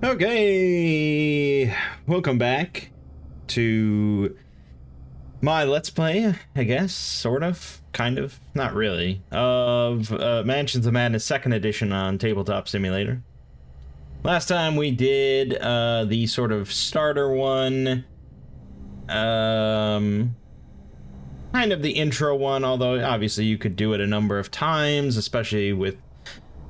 Okay, welcome back to my Let's Play, I guess, sort of, kind of, not really, of Mansions of Madness 2nd Edition on Tabletop Simulator. Last time we did the sort of starter one, kind of the intro one, although obviously you could do it a number of times, especially with,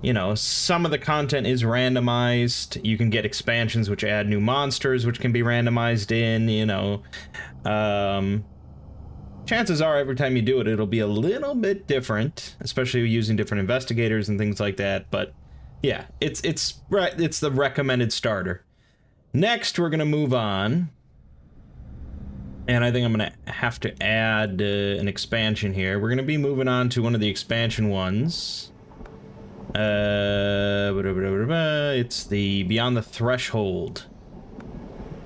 you know, some of the content is randomized. You can get expansions which add new monsters which can be randomized in, you know. Chances are every time you do it, it'll be a little bit different, especially using different investigators and things like that. But yeah, it's the recommended starter. Next, we're gonna move on, and I think I'm gonna have to add an expansion here. We're gonna be moving on to one of the expansion ones. It's the Beyond the Threshold.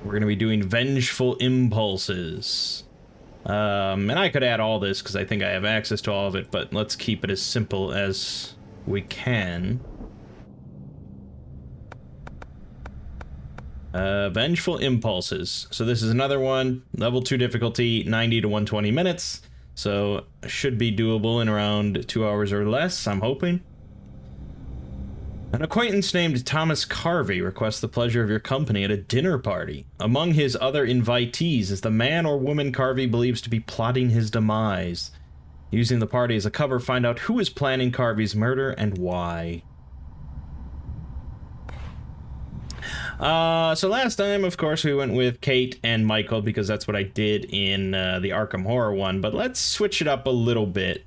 We're gonna be doing Vengeful Impulses. And I could add all this because I think I have access to all of it, but let's keep it as simple as we can. Vengeful Impulses. So this is another one, level 2 difficulty, 90 to 120 minutes. So should be doable in around 2 hours or less, I'm hoping. An acquaintance named Thomas Carvey requests the pleasure of your company at a dinner party. Among his other invitees is the man or woman Carvey believes to be plotting his demise. Using the party as a cover, find out who is planning Carvey's murder and why. So last time, of course, we went with Kate and Michael because that's what I did in the Arkham Horror one, but let's switch it up a little bit.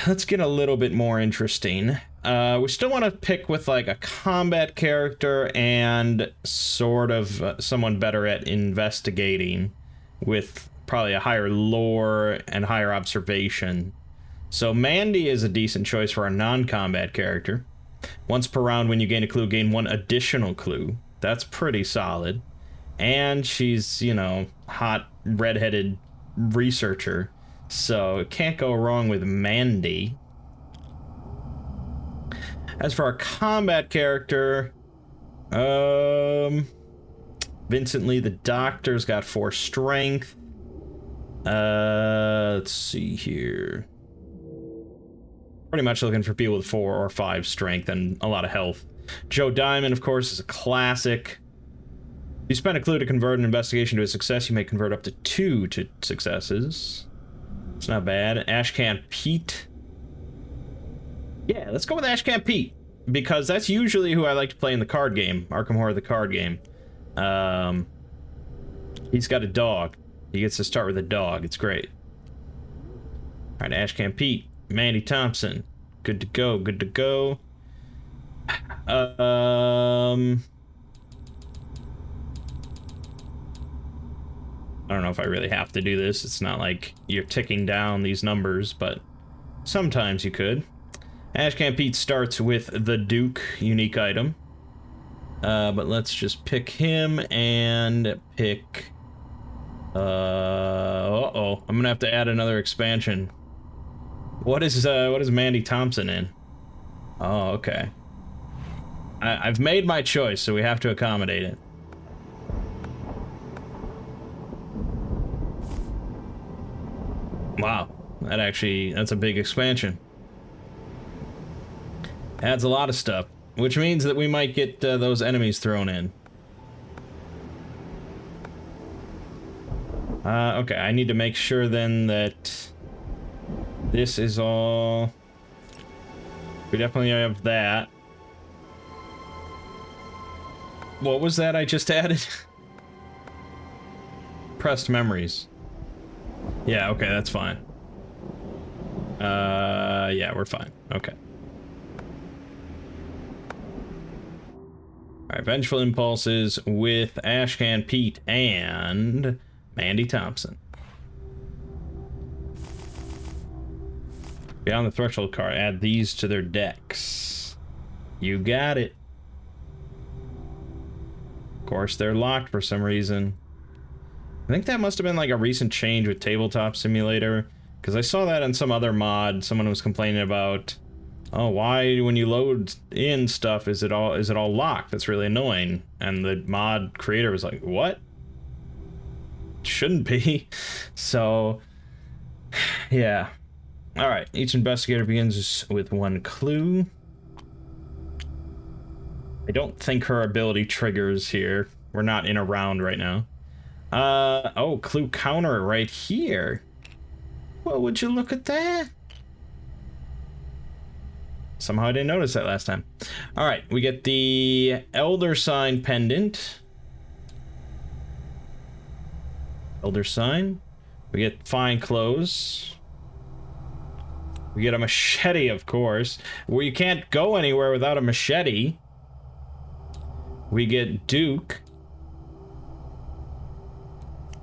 Let's get a little bit more interesting. We still want to pick with like a combat character and sort of someone better at investigating with probably a higher lore and higher observation. So Mandy is a decent choice for our non-combat character. Once per round when you gain a clue, gain one additional clue. That's pretty solid. And she's, you know, hot redheaded researcher. So it can't go wrong with Mandy. As for our combat character, Vincent Lee the Doctor's got 4 strength. Let's see here. Pretty much looking for people with 4 or 5 strength and a lot of health. Joe Diamond, of course, is a classic. If you spend a clue to convert an investigation to a success, you may convert up to 2 to successes. It's not bad. Ashcan Pete. Yeah, let's go with Ashcan Pete, because that's usually who I like to play in the card game, Arkham Horror the card game. He's got a dog. He gets to start with a dog. It's great. Alright, Ashcan Pete. Mandy Thompson. Good to go, good to go. I don't know if I really have to do this. It's not like you're ticking down these numbers, but sometimes you could. Ashcan Pete starts with the Duke, unique item. But let's just pick him and pick... uh-oh. I'm gonna have to add another expansion. What is Mandy Thompson in? Oh, okay. I've made my choice, so we have to accommodate it. Wow, that's a big expansion. Adds a lot of stuff, which means that we might get those enemies thrown in. Okay, I need to make sure then that this is all... We definitely have that. What was that I just added? Pressed memories. Yeah, okay, that's fine. Yeah, we're fine. Okay. Alright, Vengeful Impulses with Ashcan Pete and Mandy Thompson. Beyond the Threshold card, add these to their decks. You got it. Of course, they're locked for some reason. I think that must have been like a recent change with Tabletop Simulator, because I saw that in some other mod someone was complaining about oh, why when you load in stuff is it all locked? That's really annoying. And the mod creator was like, what? Shouldn't be. So yeah. All right, each investigator begins with one clue. I don't think her ability triggers here. We're not in a round right now. Oh, clue counter right here. Well, would you look at that? Somehow I didn't notice that last time. All right, we get the Elder Sign pendant. Elder Sign. We get fine clothes. We get a machete, of course. Well, you can't go anywhere without a machete. We get Duke.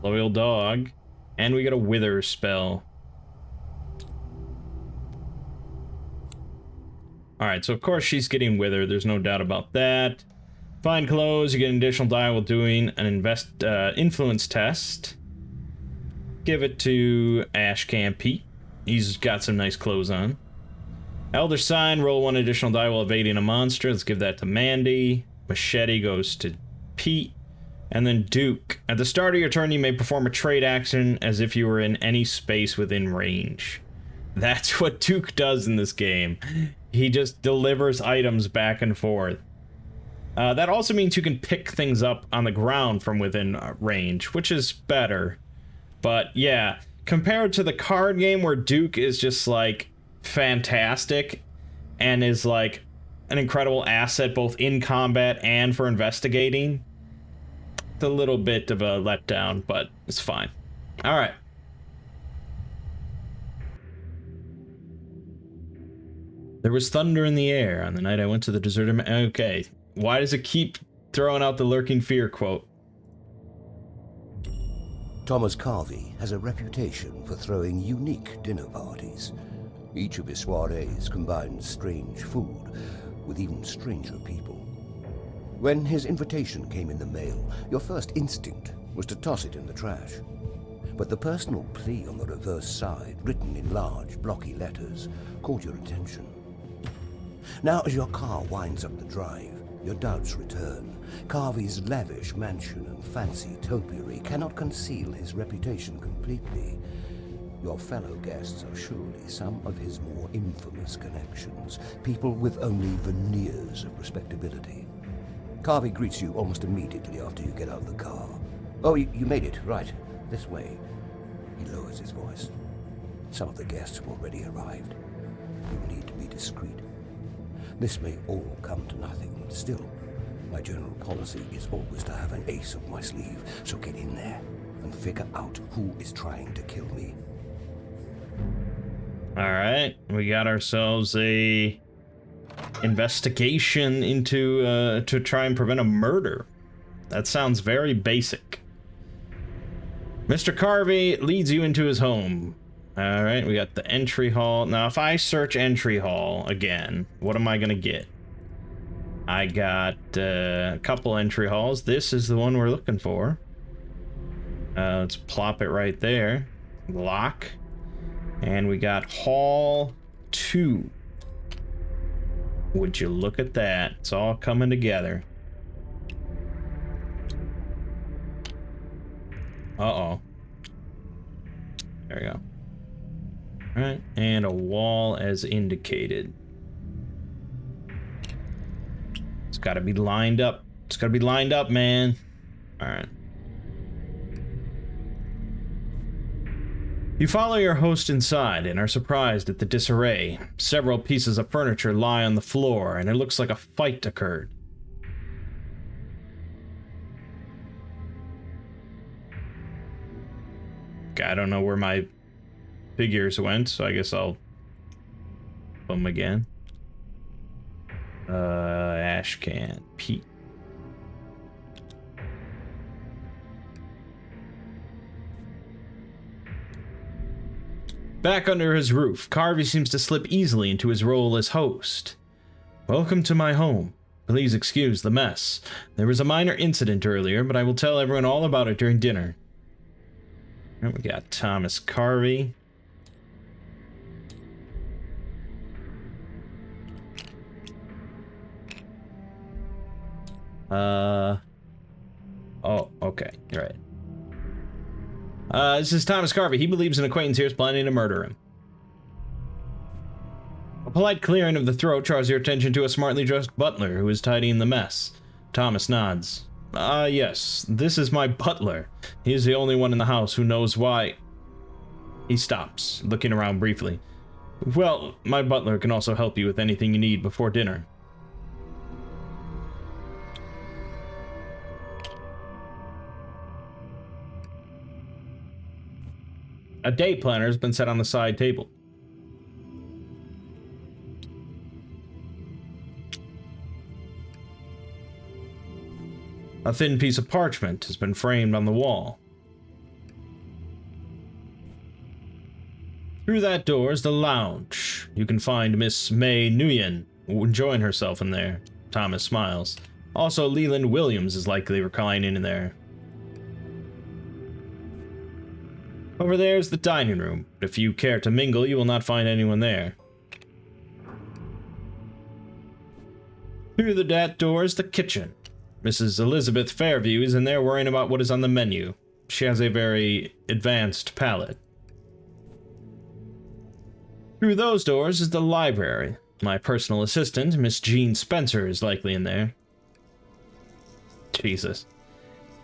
Loyal dog. And we get a wither spell. Alright, so of course she's getting wither. There's no doubt about that. Fine clothes. You get an additional die while doing an influence test. Give it to Ashcan Pete. He's got some nice clothes on. Elder Sign, roll one additional die while evading a monster. Let's give that to Mandy. Machete goes to Pete. And then Duke. At the start of your turn, you may perform a trade action as if you were in any space within range. That's what Duke does in this game. He just delivers items back and forth. That also means you can pick things up on the ground from within range, which is better. But yeah, compared to the card game where Duke is just like fantastic and is like an incredible asset both in combat and for investigating, it's a little bit of a letdown, but it's fine. All right. There was thunder in the air on the night I went to the deserted. Okay, why does it keep throwing out the lurking fear quote? Thomas Carvey has a reputation for throwing unique dinner parties. Each of his soirees combines strange food with even stranger people. When his invitation came in the mail, your first instinct was to toss it in the trash. But the personal plea on the reverse side, written in large, blocky letters, caught your attention. Now, as your car winds up the drive, your doubts return. Carvey's lavish mansion and fancy topiary cannot conceal his reputation completely. Your fellow guests are surely some of his more infamous connections, people with only veneers of respectability. Carvey greets you almost immediately after you get out of the car. Oh, you made it, right. This way. He lowers his voice. Some of the guests have already arrived. You need to be discreet. This may all come to nothing, but still, my general policy is always to have an ace up my sleeve, so get in there and figure out who is trying to kill me. Alright, we got ourselves a investigation into to try and prevent a murder. That sounds very basic. Mr. Carvey leads you into his home. Alright, we got the entry hall. Now, if I search entry hall again, what am I gonna get? I got a couple entry halls. This is the one we're looking for. Let's plop it right there. Lock. And we got Hall 2. Would you look at that? It's all coming together. Uh-oh. There we go. Alright, and a wall as indicated. It's gotta be lined up. It's gotta be lined up, man. Alright. You follow your host inside and are surprised at the disarray. Several pieces of furniture lie on the floor, and it looks like a fight occurred. Okay, I don't know where my figures went, so I guess I'll put them again. Ashcan Pete. Back under his roof, Carvey seems to slip easily into his role as host. Welcome to my home. Please excuse the mess. There was a minor incident earlier, but I will tell everyone all about it during dinner. And we got Thomas Carvey. Oh, okay, you're right. This is Thomas Carvey. He believes an acquaintance here is planning to murder him. A polite clearing of the throat draws your attention to a smartly dressed butler who is tidying the mess. Thomas nods. Yes, this is my butler. He is the only one in the house who knows why... He stops, looking around briefly. Well, my butler can also help you with anything you need before dinner. A day planner has been set on the side table. A thin piece of parchment has been framed on the wall. Through that door is the lounge. You can find Miss Mei Nguyen enjoying herself in there. Thomas smiles. Also, Leland Williams is likely reclining in there. Over there is the dining room. If you care to mingle, you will not find anyone there. Through that door is the kitchen. Mrs. Elizabeth Fairview is in there worrying about what is on the menu. She has a very advanced palate. Through those doors is the library. My personal assistant, Miss Jean Spencer, is likely in there. Jesus.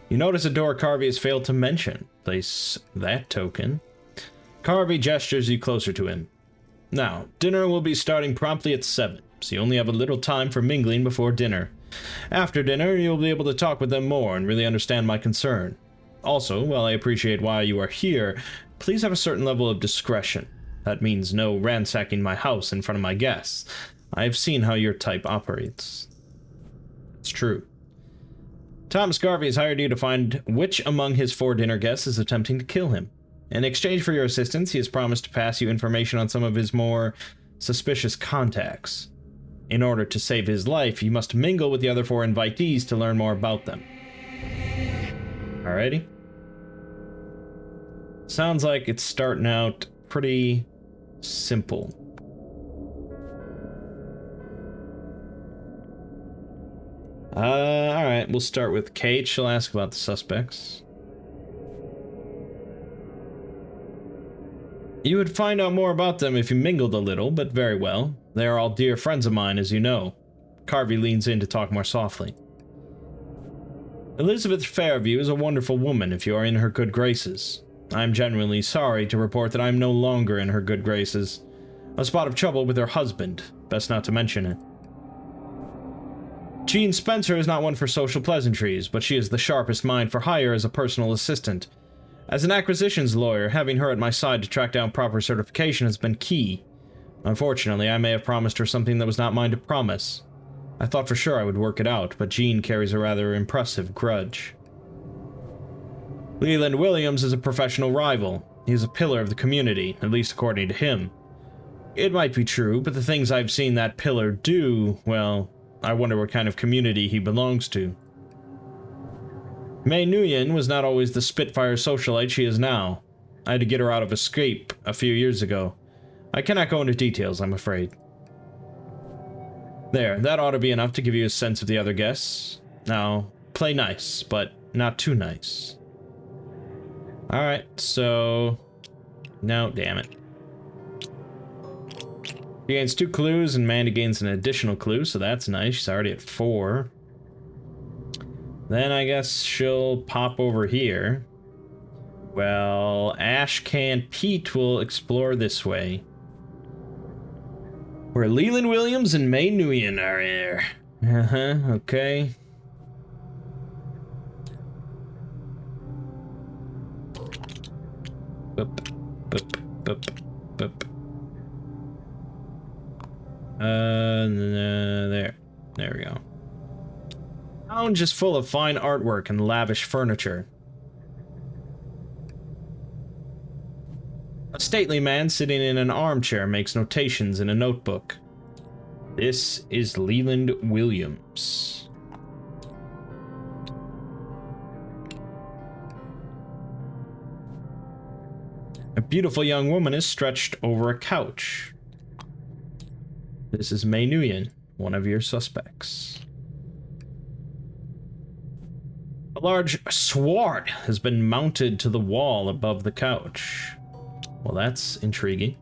You notice a door Carvey has failed to mention. Place that token. Carvey gestures you closer to him. Now, dinner will be starting promptly at 7, so you only have a little time for mingling before dinner. After dinner, you'll be able to talk with them more and really understand my concern. Also, while I appreciate why you are here, please have a certain level of discretion. That means no ransacking my house in front of my guests. I have seen how your type operates. It's true. Thomas Carvey has hired you to find which among his 4 dinner guests is attempting to kill him. In exchange for your assistance, he has promised to pass you information on some of his more suspicious contacts. In order to save his life, you must mingle with the other 4 invitees to learn more about them. Alrighty. Sounds like it's starting out pretty simple. Alright, we'll start with Kate. She'll ask about the suspects. You would find out more about them if you mingled a little, but very well. They are all dear friends of mine, as you know. Carvey leans in to talk more softly. Elizabeth Fairview is a wonderful woman if you are in her good graces. I am genuinely sorry to report that I am no longer in her good graces. A spot of trouble with her husband. Best not to mention it. Jean Spencer is not one for social pleasantries, but she is the sharpest mind for hire as a personal assistant. As an acquisitions lawyer, having her at my side to track down proper certification has been key. Unfortunately, I may have promised her something that was not mine to promise. I thought for sure I would work it out, but Jean carries a rather impressive grudge. Leland Williams is a professional rival. He is a pillar of the community, at least according to him. It might be true, but the things I've seen that pillar do, well, I wonder what kind of community he belongs to. Mei Nguyen was not always the Spitfire socialite she is now. I had to get her out of escape a few years ago. I cannot go into details, I'm afraid. There, that ought to be enough to give you a sense of the other guests. Now, play nice, but not too nice. Alright, so... No, damn it. She gains 2 clues, and Mandy gains an additional clue, so that's nice. She's already at 4. Then I guess she'll pop over here. Well, Ashcan Pete will explore this way. Where Leland Williams and Mei Nguyen are here. Okay. Boop, boop, boop, boop. There we go. Lounge is full of fine artwork and lavish furniture. A stately man sitting in an armchair makes notations in a notebook. This is Leland Williams. A beautiful young woman is stretched over a couch. This is Mei Nguyen, one of your suspects. A large sword has been mounted to the wall above the couch. Well, that's intriguing.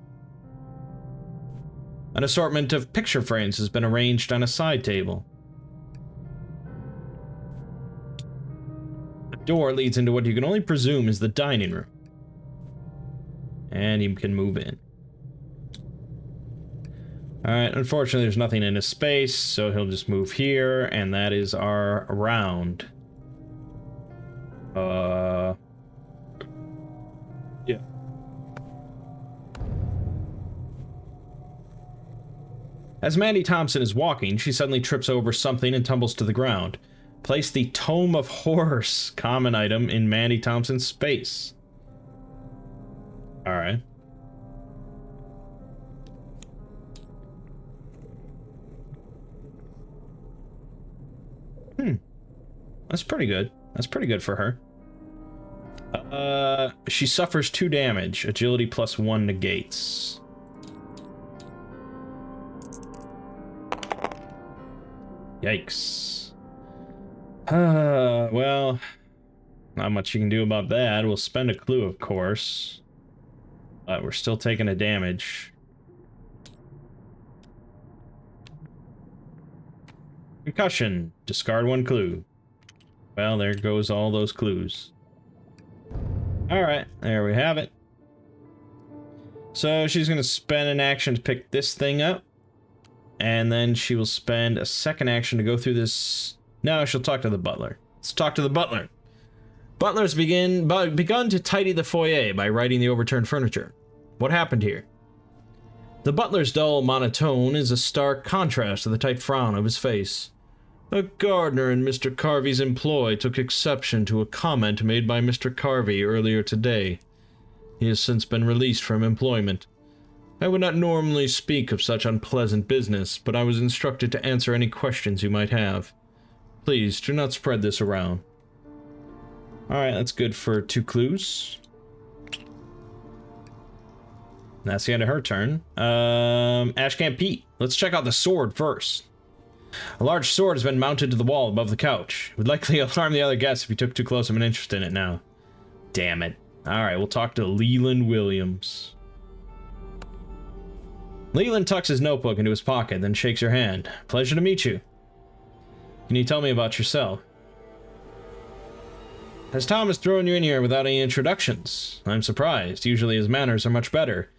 An assortment of picture frames has been arranged on a side table. A door leads into what you can only presume is the dining room. And you can move in. Alright, unfortunately there's nothing in his space, so he'll just move here, and that is our round. Yeah. As Mandy Thompson is walking, she suddenly trips over something and tumbles to the ground. Place the Tome of Horrors common item in Mandy Thompson's space. Alright. That's pretty good. That's pretty good for her. She suffers 2 damage. Agility plus 1 negates. Yikes. Well, not much you can do about that. We'll spend a clue, of course. But we're still taking a damage. Concussion. Discard 1 clue. Well, there goes all those clues. Alright, there we have it. So she's going to spend an action to pick this thing up. And then she will spend a second action to go through this... No, she'll talk to the butler. Let's talk to the butler. Butler's begun to tidy the foyer by righting the overturned furniture. What happened here? The butler's dull monotone is a stark contrast to the tight frown of his face. A gardener in Mr. Carvey's employ took exception to a comment made by Mr. Carvey earlier today. He has since been released from employment. I would not normally speak of such unpleasant business, but I was instructed to answer any questions you might have. Please, do not spread this around. Alright, that's good for 2 clues. That's the end of her turn. Ashcamp Pete, let's check out the sword first. A large sword has been mounted to the wall above the couch. It would likely alarm the other guests if you took too close of an interest in it now. Damn it. Alright, we'll talk to Leland Williams. Leland tucks his notebook into his pocket, then shakes your hand. Pleasure to meet you. Can you tell me about yourself? Has Thomas thrown you in here without any introductions? I'm surprised. Usually his manners are much better.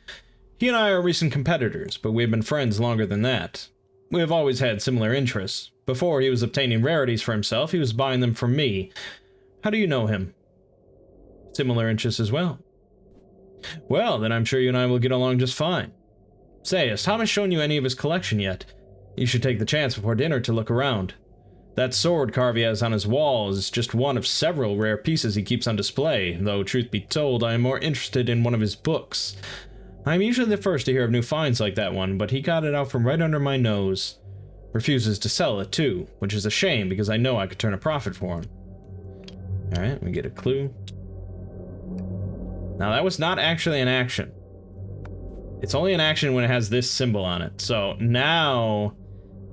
He and I are recent competitors, but we have been friends longer than that. We have always had similar interests. Before he was obtaining rarities for himself, he was buying them from me. How do you know him? Similar interests as well. Well, then I'm sure you and I will get along just fine. Say, has Thomas shown you any of his collection yet? You should take the chance before dinner to look around. That sword Carvey has on his wall is just one of several rare pieces he keeps on display, though truth be told, I am more interested in one of his books. I'm usually the first to hear of new finds like that one, but he got it out from right under my nose. Refuses to sell it, too, which is a shame because I know I could turn a profit for him. Alright, we get a clue. Now, that was not actually an action. It's only an action when it has this symbol on it, so now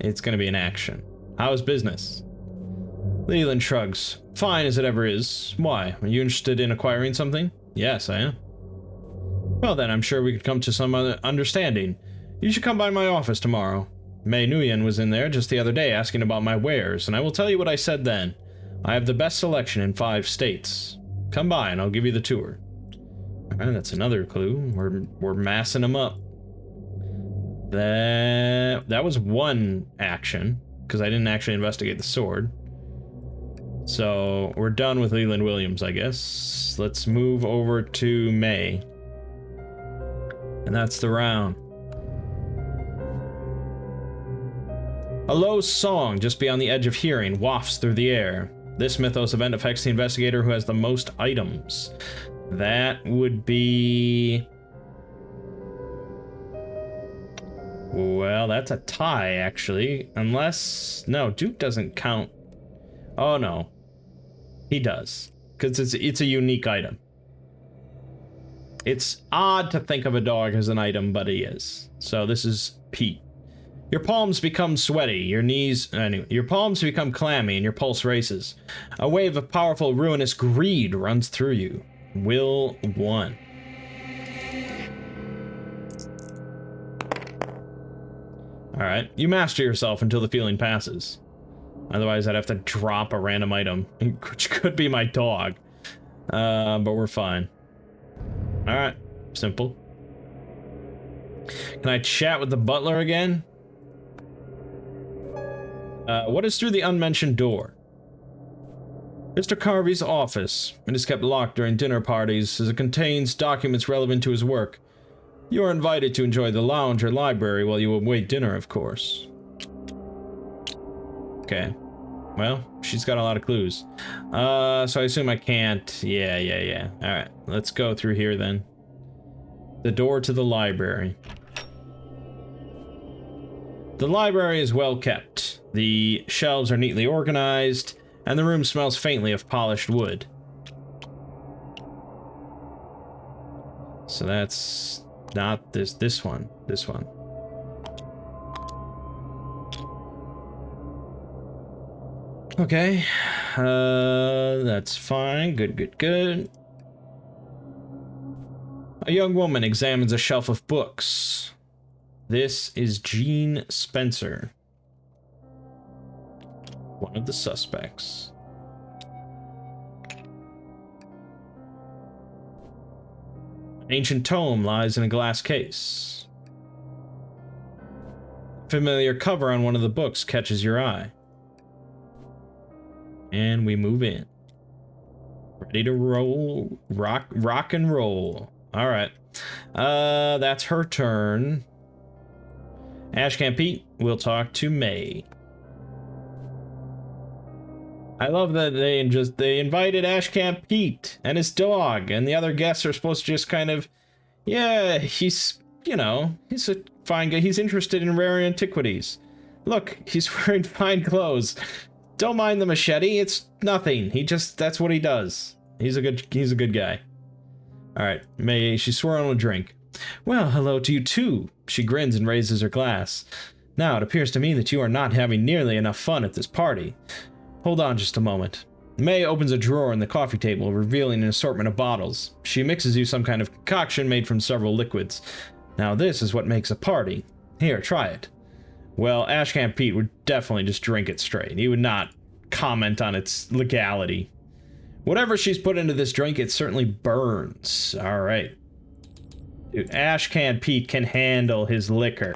it's going to be an action. How's business? Leland shrugs. Fine as it ever is. Why? Are you interested in acquiring something? Yes, I am. Well then, I'm sure we could come to some understanding. You should come by my office tomorrow. May Nguyen was in there just the other day asking about my wares, and I will tell you what I said then. I have the best selection in 5 states. Come by and I'll give you the tour. Alright, that's another clue. We're massing them up. That was one action, because I didn't actually investigate the sword. So, we're done with Leland Williams, I guess. Let's move over to May. And that's the round. A low song just beyond the edge of hearing wafts through the air. This mythos event affects the investigator who has the most items. That would be... Well, that's a tie, actually. Unless... No, Duke doesn't count. Oh, no. He does. Because it's a unique item. It's odd to think of a dog as an item, but he is. So this is Pete. Your palms become sweaty, your palms become clammy, and your pulse races. A wave of powerful, ruinous greed runs through you. Will 1. Alright, you master yourself until the feeling passes. Otherwise, I'd have to drop a random item, which could be my dog. But we're fine. Alright, simple. Can I chat with the butler again? What is through the unmentioned door? Mr. Carvey's office. It is kept locked during dinner parties, as it contains documents relevant to his work. You are invited to enjoy the lounge or library while you await dinner, of course. Okay. Well, she's got a lot of clues. So I assume I can't... Yeah. Alright, let's go through here then. The door to the library. The library is well kept. The shelves are neatly organized, and the room smells faintly of polished wood. So that's not this one. This one. Okay. That's fine. Good. A young woman examines a shelf of books. This is Jean Spencer, one of the suspects. An ancient tome lies in a glass case. A familiar cover on one of the books catches your eye. And we move in. Ready to roll, rock and roll. All right. That's her turn. Ash can't Pete. We'll talk to May. I love that they invited Ash Camp Pete and his dog, and the other guests are supposed to just kind of, yeah, he's, you know, he's a fine guy. He's interested in rare antiquities. Look, he's wearing fine clothes. Don't mind the machete. It's nothing. That's what he does. He's a good guy. All right, May, she's swirling a drink. Well, hello to you too. She grins and raises her glass. Now, it appears to me that you are not having nearly enough fun at this party. Hold on just a moment. May opens a drawer in the coffee table, revealing an assortment of bottles. She mixes you some kind of concoction made from several liquids. Now this is what makes a party. Here, try it. Well, Ash Camp Pete would definitely just drink it straight. He would not comment on its legality. Whatever she's put into this drink, it certainly burns. Alright. Dude, Ash Can Pete can handle his liquor.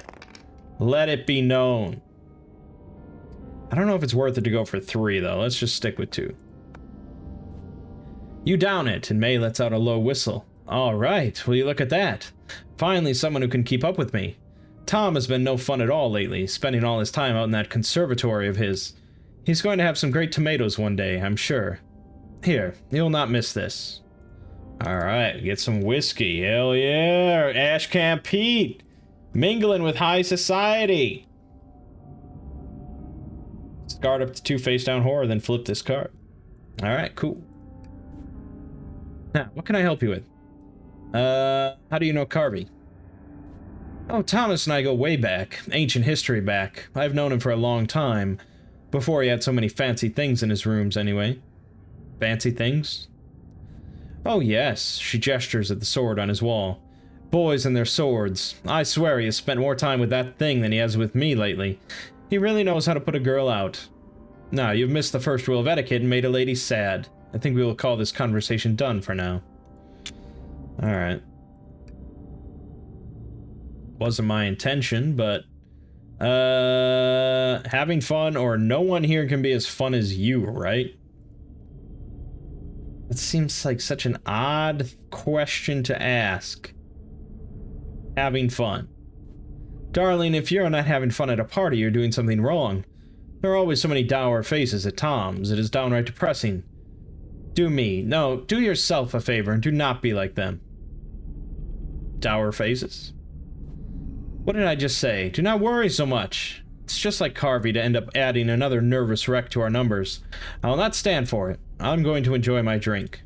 Let it be known. I don't know if it's worth it to go for 3, though. Let's just stick with 2. You down it, and May lets out a low whistle. Alright, will you look at that? Finally, someone who can keep up with me. Tom has been no fun at all lately, spending all his time out in that conservatory of his. He's going to have some great tomatoes one day, I'm sure. Here, you'll not miss this. Alright, get some whiskey. Hell yeah! Ash Camp Pete! Mingling with high society! Discard up to 2 face down horror, then flip this card. Alright, cool. Now, what can I help you with? How do you know Carvey? Oh, Thomas and I go way back. Ancient history back. I've known him for a long time. Before he had so many fancy things in his rooms, anyway. Fancy things? Oh, yes. She gestures at the sword on his wall. Boys and their swords. I swear he has spent more time with that thing than he has with me lately. He really knows how to put a girl out. Now, you've missed the first rule of etiquette and made a lady sad. I think we will call this conversation done for now. Alright. Wasn't my intention, but... having fun, or no one here can be as fun as you, right? It seems like such an odd question to ask. Having fun. Darling, if you're not having fun at a party, you're doing something wrong. There are always so many dour faces at Tom's. It is downright depressing. Do yourself a favor and do not be like them. Dour faces? What did I just say? Do not worry so much. It's just like Carvey to end up adding another nervous wreck to our numbers. I will not stand for it. I'm going to enjoy my drink.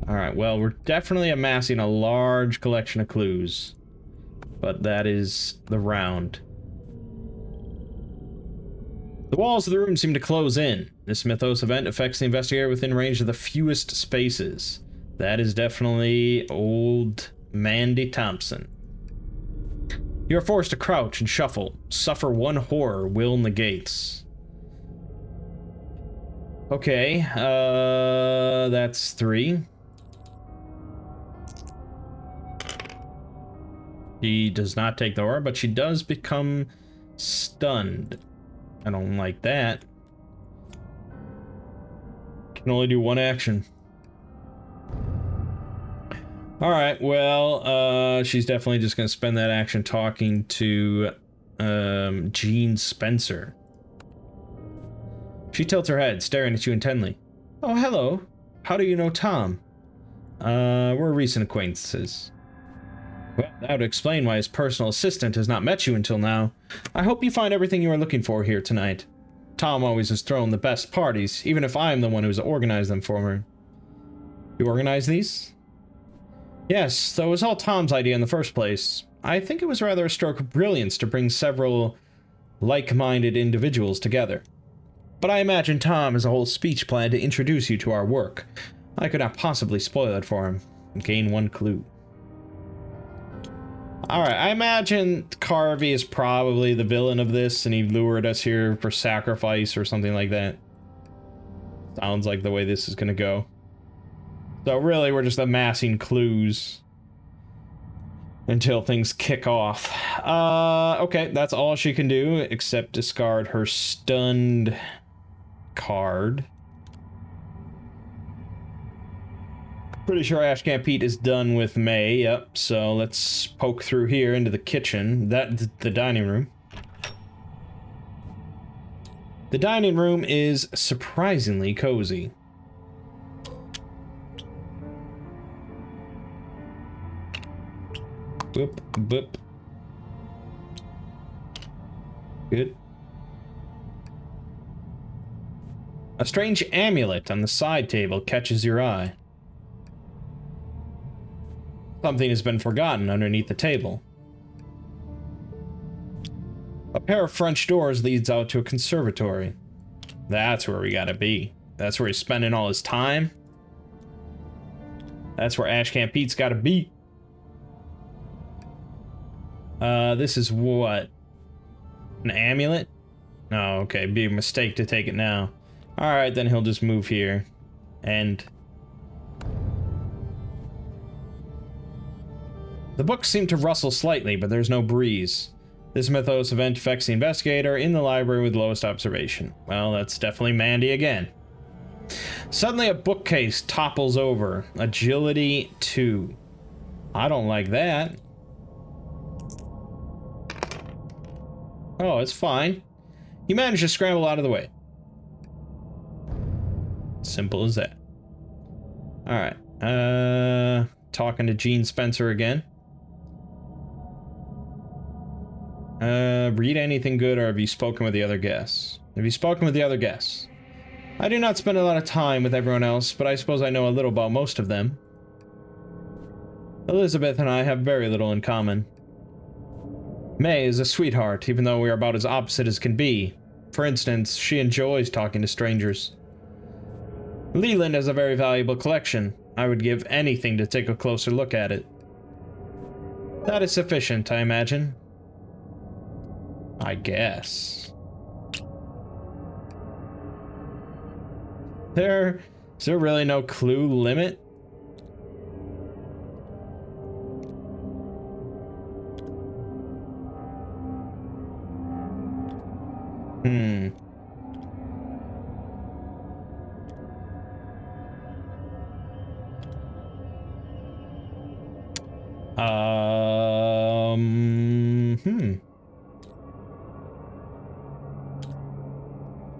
Alright, well, we're definitely amassing a large collection of clues. But that is the round. The walls of the room seem to close in. This mythos event affects the investigator within range of the fewest spaces. That is definitely old Mandy Thompson. You are forced to crouch and shuffle. Suffer one horror will negates. Okay, that's 3. She does not take the horror, but she does become stunned. I don't like that. Can only do one action. Alright, well, she's definitely just gonna spend that action talking to, Gene Spencer. She tilts her head, staring at you intently. Oh, hello. How do you know Tom? We're recent acquaintances. Well, that would explain why his personal assistant has not met you until now. I hope you find everything you are looking for here tonight. Tom always has thrown the best parties, even if I am the one who's organized them for her. You organized these? Yes, though it was all Tom's idea in the first place. I think it was rather a stroke of brilliance to bring several like-minded individuals together. But I imagine Tom has a whole speech planned to introduce you to our work. I could not possibly spoil it for him. Gain one clue. Alright, I imagine Carvey is probably the villain of this, and he lured us here for sacrifice or something like that. Sounds like the way this is gonna go. So really, we're just amassing clues until things kick off. Okay, that's all she can do, except discard her stunned card. Pretty sure Ashcan Pete is done with May, yep, so let's poke through here into the kitchen, the dining room. The dining room is surprisingly cozy. Boop, boop. Good. A strange amulet on the side table catches your eye. Something has been forgotten underneath the table. A pair of French doors leads out to a conservatory. That's where we gotta be. That's where he's spending all his time. That's where Ashcan Pete's gotta be. This is what? An amulet? Oh, okay. Be a mistake to take it now. Alright, then he'll just move here. And the books seem to rustle slightly, but there's no breeze. This mythos event affects the investigator in the library with lowest observation. Well, that's definitely Mandy again. Suddenly a bookcase topples over. Agility 2. I don't like that. Oh, it's fine. You managed to scramble out of the way. Simple as that. Alright. Talking to Gene Spencer again. Read anything good, or have you spoken with the other guests? Have you spoken with the other guests? I do not spend a lot of time with everyone else, but I suppose I know a little about most of them. Elizabeth and I have very little in common. May is a sweetheart, even though we are about as opposite as can be. For instance, she enjoys talking to strangers. Leland has a very valuable collection. I would give anything to take a closer look at it. That is sufficient, I imagine. I guess. Is there really no clue limit?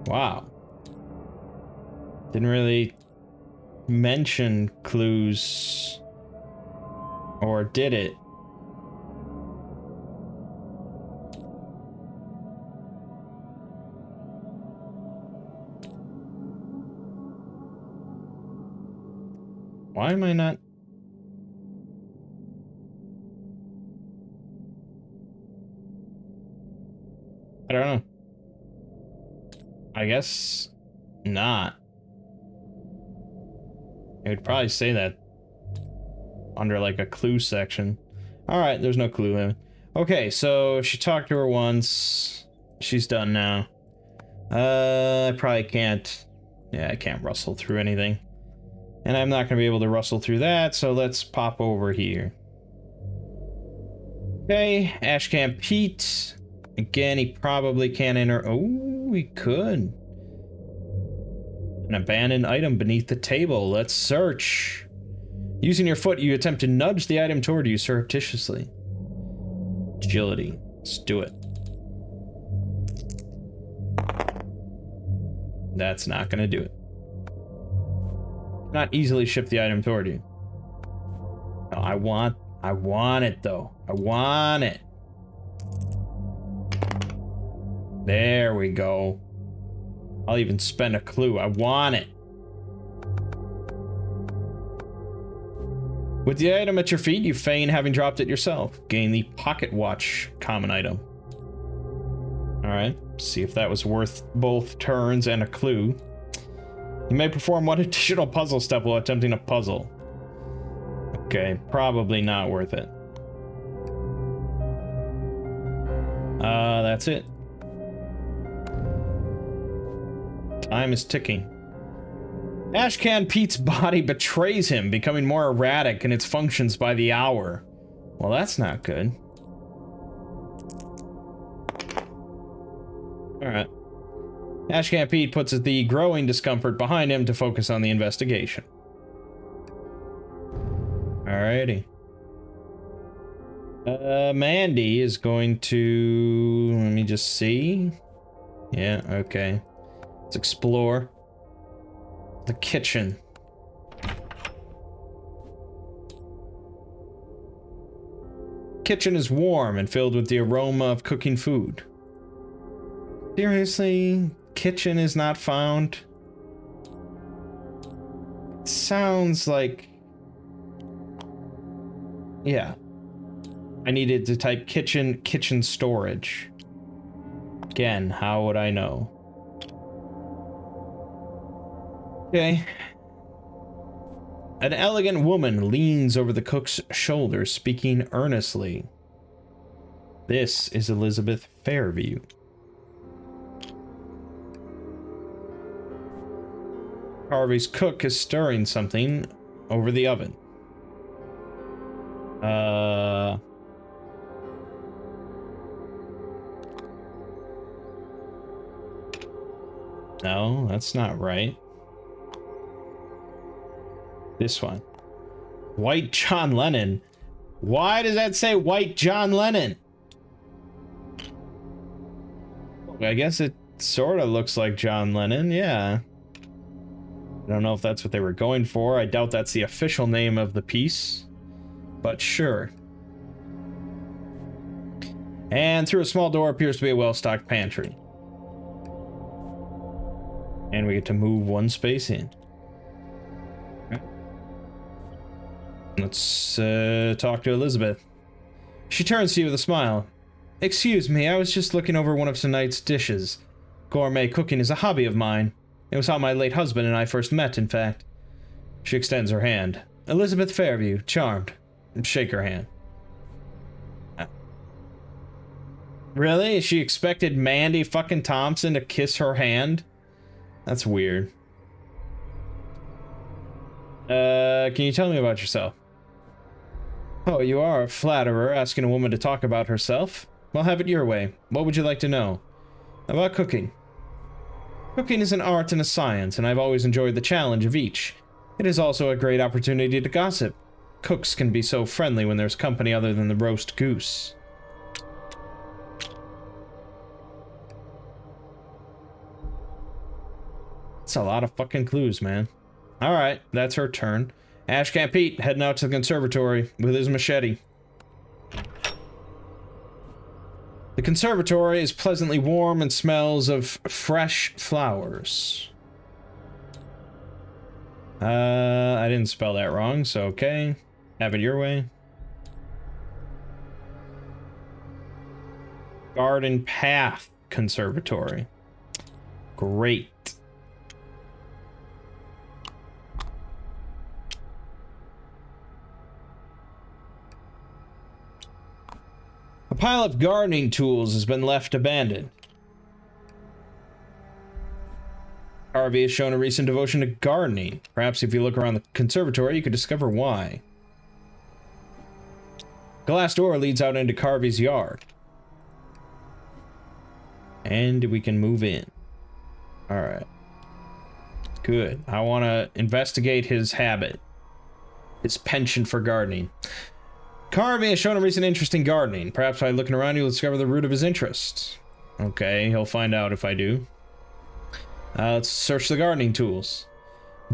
Wow. Didn't really mention clues. Or did it? Why am I not? I don't know. I guess not. It would probably say that under like a clue section. Alright, there's no clue. Okay, so she talked to her once. She's done now. I probably can't. Yeah, I can't rustle through anything. And I'm not going to be able to rustle through that, so let's pop over here. Okay, Ashcan Pete. Again, he probably can't enter. Oh, he could. An abandoned item beneath the table. Let's search. Using your foot, you attempt to nudge the item toward you surreptitiously. Agility. Let's do it. That's not gonna do it. Not easily ship the item toward you. No, I want it though. I want it. There we go. I'll even spend a clue. I want it. With the item at your feet, you feign having dropped it yourself. Gain the pocket watch common item. Alright, see if that was worth both turns and a clue. You may perform one additional puzzle step while attempting a puzzle. Okay, probably not worth it. That's it. Time is ticking. Ashcan Pete's body betrays him, becoming more erratic in its functions by the hour. Well, that's not good. Alright. Ashcan Pete puts the growing discomfort behind him to focus on the investigation. Alrighty. Mandy is going to... Let me just see. Yeah, okay. Let's explore. The kitchen. Kitchen is warm and filled with the aroma of cooking food. Seriously? Kitchen is not found? It sounds like... Yeah. I needed to type kitchen storage. Again, how would I know? Okay. An elegant woman leans over the cook's shoulder, speaking earnestly. This is Elizabeth Fairview. Carvey's cook is stirring something over the oven. No, that's not right. This one. White John Lennon. Why does that say White John Lennon? I guess it sort of looks like John Lennon, yeah. I don't know if that's what they were going for. I doubt that's the official name of the piece. But sure. And through a small door appears to be a well-stocked pantry. And we get to move one space in. Let's talk to Elizabeth. She turns to you with a smile. Excuse me, I was just looking over one of tonight's dishes. Gourmet cooking is a hobby of mine. It was how my late husband and I first met, in fact. She extends her hand. Elizabeth Fairview, charmed. Shake her hand. Really? She expected Mandy fucking Thompson to kiss her hand? That's weird. Can you tell me about yourself? Oh, you are a flatterer, asking a woman to talk about herself. Well, have it your way. What would you like to know? About cooking. Cooking is an art and a science, and I've always enjoyed the challenge of each. It is also a great opportunity to gossip. Cooks can be so friendly when there's company other than the roast goose. That's a lot of fucking clues, man. Alright, that's her turn. Ashcan Pete heading out to the conservatory with his machete. The conservatory is pleasantly warm and smells of fresh flowers. I didn't spell that wrong, so okay. Have it your way. Garden Path Conservatory. Great. A pile of gardening tools has been left abandoned. Carvey has shown a recent devotion to gardening. Perhaps if you look around the conservatory, you could discover why. Glass door leads out into Carvey's yard. And we can move in. Alright. Good. I want to investigate his habit. His penchant for gardening. Carvey has shown a recent interest in gardening. Perhaps by looking around, you'll discover the root of his interest. Okay, he'll find out if I do. Let's search the gardening tools.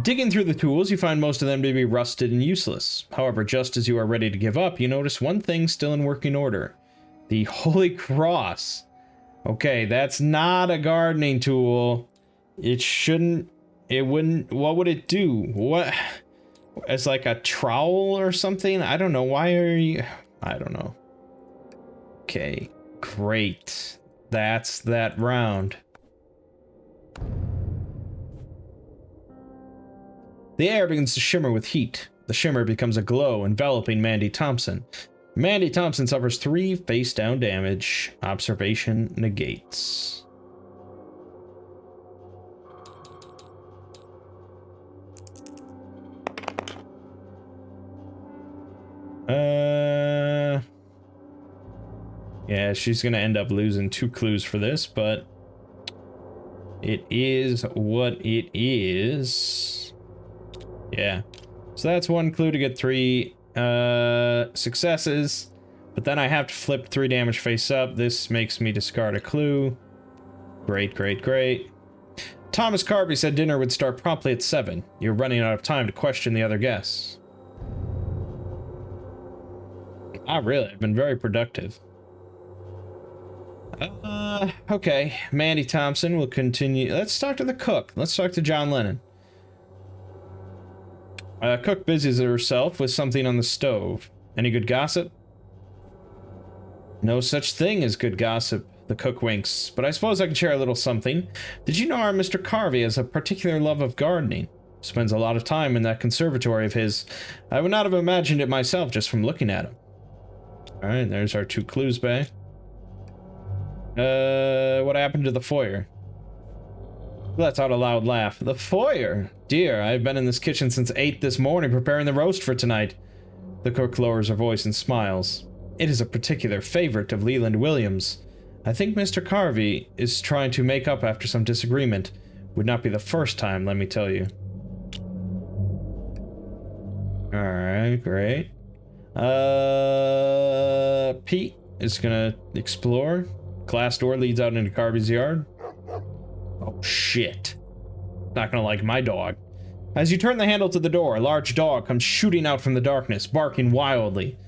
Digging through the tools, you find most of them to be rusted and useless. However, just as you are ready to give up, you notice one thing still in working order. The Holy Cross. Okay, that's not a gardening tool. It shouldn't... It wouldn't... What would it do? What... As like a trowel or something? I don't know. Why are you... I don't know. Okay. Great. That's that round. The air begins to shimmer with heat. The shimmer becomes a glow, enveloping Mandy Thompson. Mandy Thompson suffers 3 face-down damage. Observation negates. Yeah, she's gonna end up losing 2 clues for this, but it is what it is. Yeah. So that's 1 clue to get 3 successes, but then I have to flip 3 damage face up. This makes me discard a clue. Great, great, great. Thomas Carvey said dinner would start promptly at 7. You're running out of time to question the other guests. Not really. I've been very productive. Okay. Mandy Thompson will continue. Let's talk to the cook. Let's talk to John Lennon. Cook busies herself with something on the stove. Any good gossip? No such thing as good gossip, the cook winks. But I suppose I can share a little something. Did you know our Mr. Carvey has a particular love of gardening? Spends a lot of time in that conservatory of his. I would not have imagined it myself just from looking at him. Alright, there's our 2 clues back. What happened to the foyer? Lets out a loud laugh. The foyer? Dear, I've been in this kitchen since 8 this morning preparing the roast for tonight. The cook lowers her voice and smiles. It is a particular favorite of Leland Williams. I think Mr. Carvey is trying to make up after some disagreement. Would not be the first time, let me tell you. Alright, great. Pete is gonna explore. Glass door leads out into Carvey's yard. Oh, shit. Not gonna like my dog. As you turn the handle to the door, a large dog comes shooting out from the darkness, barking wildly.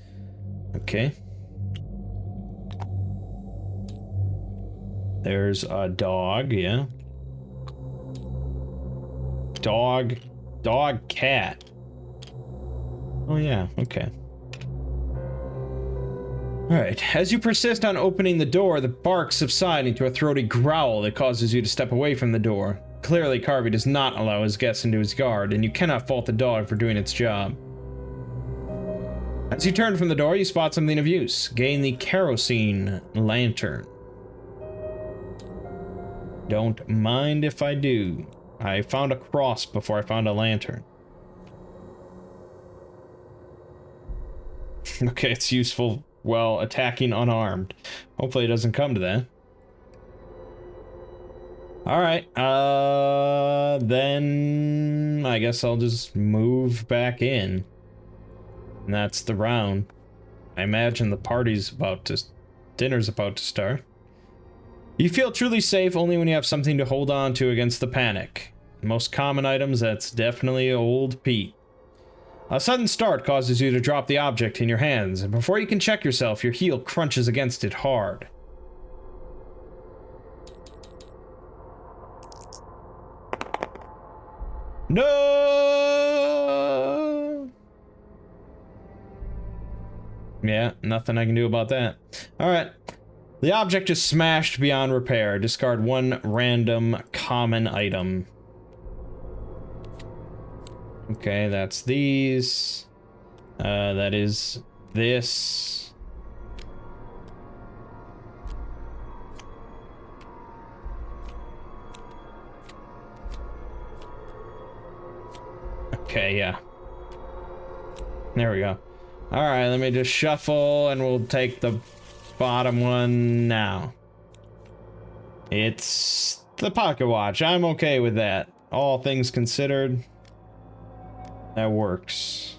Okay. There's a dog, yeah. Dog, cat. Oh, yeah, okay. Alright, as you persist on opening the door, the barks subside into a throaty growl that causes you to step away from the door. Clearly, Carvey does not allow his guests into his yard, and you cannot fault the dog for doing its job. As you turn from the door, you spot something of use. Gain the kerosene lantern. Don't mind if I do. I found a cross before I found a lantern. Okay, it's useful while attacking unarmed. Hopefully it doesn't come to that. Alright, then I guess I'll just move back in. And that's the round. I imagine the dinner's about to start. You feel truly safe only when you have something to hold on to against the panic. Most common items, that's definitely old Pete. A sudden start causes you to drop the object in your hands, and before you can check yourself, your heel crunches against it hard. No! Yeah, nothing I can do about that. Alright. The object is smashed beyond repair. Discard one random common item. Okay, that's these. That is this. Okay, yeah. There we go. Alright, let me just shuffle and we'll take the bottom one now. It's the pocket watch. I'm okay with that. All things considered, that works.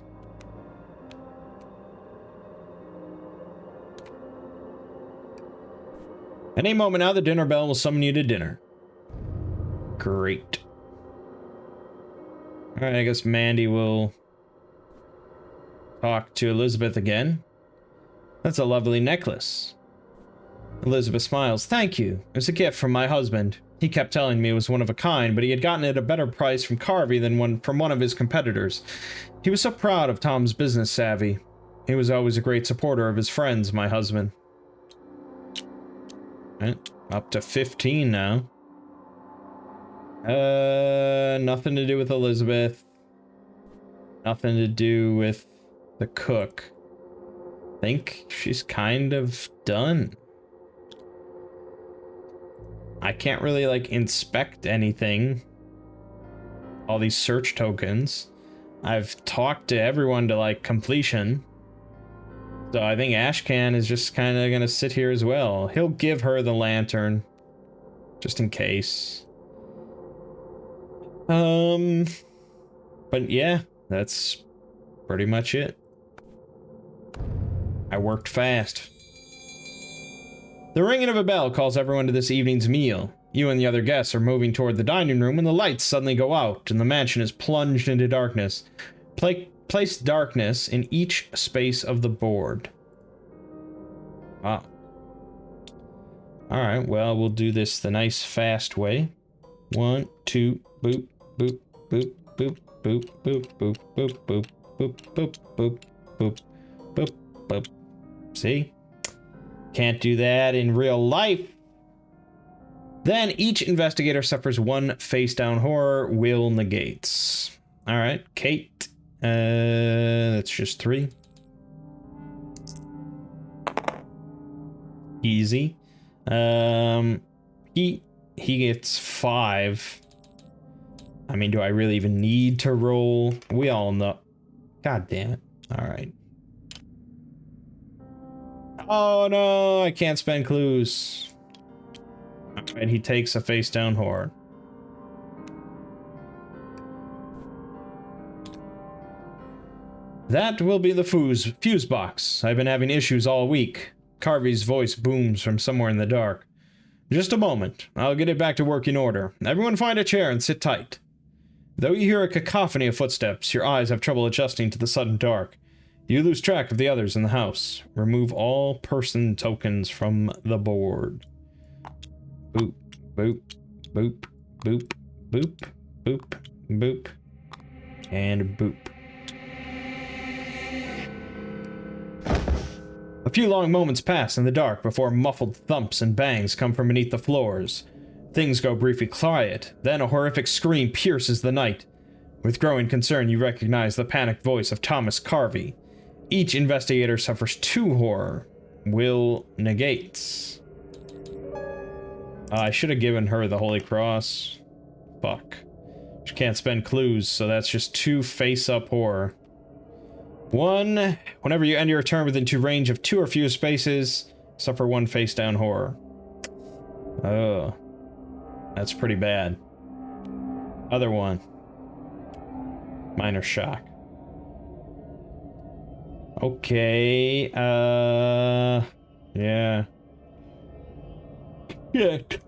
Any moment now, the dinner bell will summon you to dinner. Great. Alright, I guess Mandy will talk to Elizabeth again. That's a lovely necklace. Elizabeth smiles. Thank you. It's a gift from my husband. He kept telling me it was one of a kind, but he had gotten it at a better price from Carvey than from one of his competitors. He was so proud of Tom's business savvy. He was always a great supporter of his friends, my husband. Right, up to 15 now. Nothing to do with Elizabeth. Nothing to do with the cook. I think she's kind of done. I can't really, like, inspect anything. All these search tokens. I've talked to everyone to, like, completion. So I think Ashcan is just kind of gonna sit here as well. He'll give her the lantern. Just in case. But yeah, that's pretty much it. I worked fast. The ringing of a bell calls everyone to this evening's meal. You and the other guests are moving toward the dining room when the lights suddenly go out and the mansion is plunged into darkness. Place darkness in each space of the board. Wow. Alright, well, we'll do this the nice fast way. 1, 2, boop, boop, boop, boop, boop, boop, boop, boop, boop, boop, boop, boop, boop, boop, boop. See? Can't do that in real life. Then each investigator suffers one face-down horror. Will negates. Alright, Kate. That's just 3. Easy. He gets 5. I mean, do I really even need to roll? We all know. God damn it. Alright. Oh no, I can't spend clues. Alright, he takes a face-down horror. That will be the fuse box. I've been having issues all week. Carvey's voice booms from somewhere in the dark. Just a moment. I'll get it back to working order. Everyone find a chair and sit tight. Though you hear a cacophony of footsteps, your eyes have trouble adjusting to the sudden dark. You lose track of the others in the house. Remove all person tokens from the board. Boop, boop, boop, boop, boop, boop, boop, and boop. A few long moments pass in the dark before muffled thumps and bangs come from beneath the floors. Things go briefly quiet, then a horrific scream pierces the night. With growing concern, you recognize the panicked voice of Thomas Carvey. Each investigator suffers 2 horror. Will negates. I should have given her the Holy Cross. Fuck. She can't spend clues, so that's just 2 face-up horror. 1. Whenever you end your turn within range of 2 or fewer spaces, suffer 1 face-down horror. Oh. That's pretty bad. Other one. Minor shock. Okay, yeah. Shit.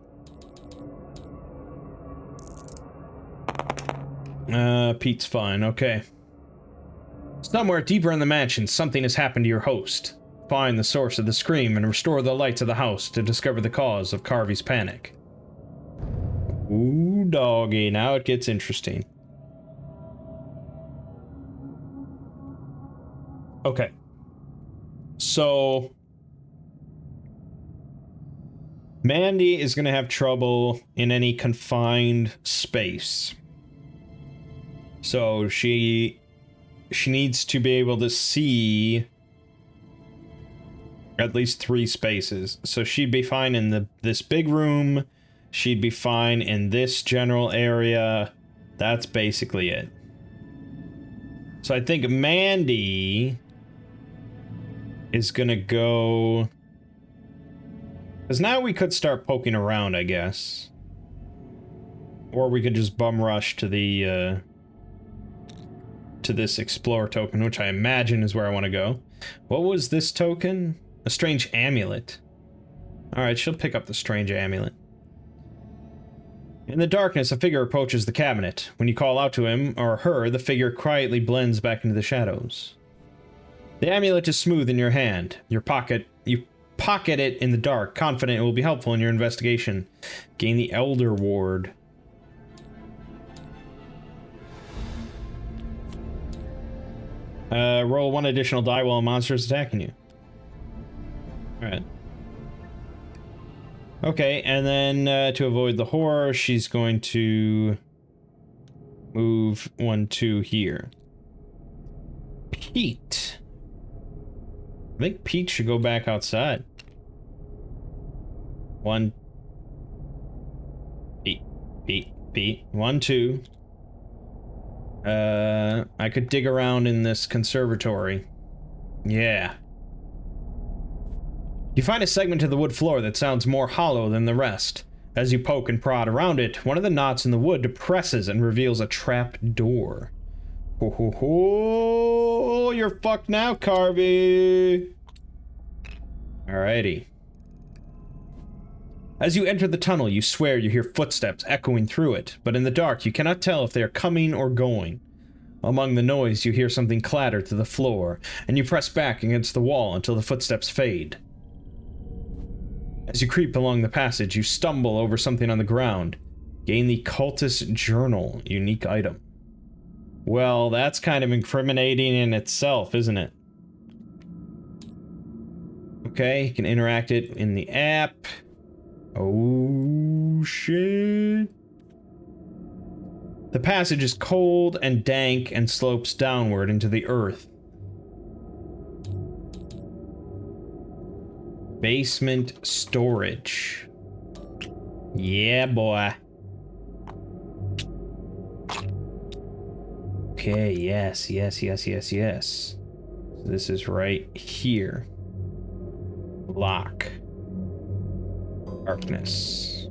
Pete's fine, okay. Somewhere deeper in the mansion, something has happened to your host. Find the source of the scream and restore the lights of the house to discover the cause of Carvey's panic. Ooh, doggy, now it gets interesting. Okay. So Mandy is going to have trouble in any confined space. So she needs to be able to see at least 3 spaces. So she'd be fine in this big room. She'd be fine in this general area. That's basically it. So I think Mandy is gonna go... Because now we could start poking around, I guess. Or we could just bum rush to the, to this Explore token, which I imagine is where I want to go. What was this token? A strange amulet. Alright, she'll pick up the strange amulet. In the darkness, a figure approaches the cabinet. When you call out to him, or her, the figure quietly blends back into the shadows. The amulet is smooth in your hand. You pocket it in the dark, confident it will be helpful in your investigation. Gain the Elder Ward. Roll 1 additional die while a monster is attacking you. Alright. Okay, and then to avoid the horror, she's going to move 1, 2 here. Pete. I think Pete should go back outside. 1. Pete. 1, 2. I could dig around in this conservatory. Yeah. You find a segment of the wood floor that sounds more hollow than the rest. As you poke and prod around it, one of the knots in the wood depresses and reveals a trap door. Ho ho ho! You're fucked now, Carvey! Alrighty. As you enter the tunnel, you swear you hear footsteps echoing through it, but in the dark you cannot tell if they are coming or going. Among the noise, you hear something clatter to the floor, and you press back against the wall until the footsteps fade. As you creep along the passage, you stumble over something on the ground. Gain the Cultist Journal, unique item. Well, that's kind of incriminating in itself, isn't it? Okay, you can interact it in the app. Oh, shit. The passage is cold and dank and slopes downward into the earth. Basement storage. Yeah, boy. Okay, yes. So this is right here. Lock. Darkness.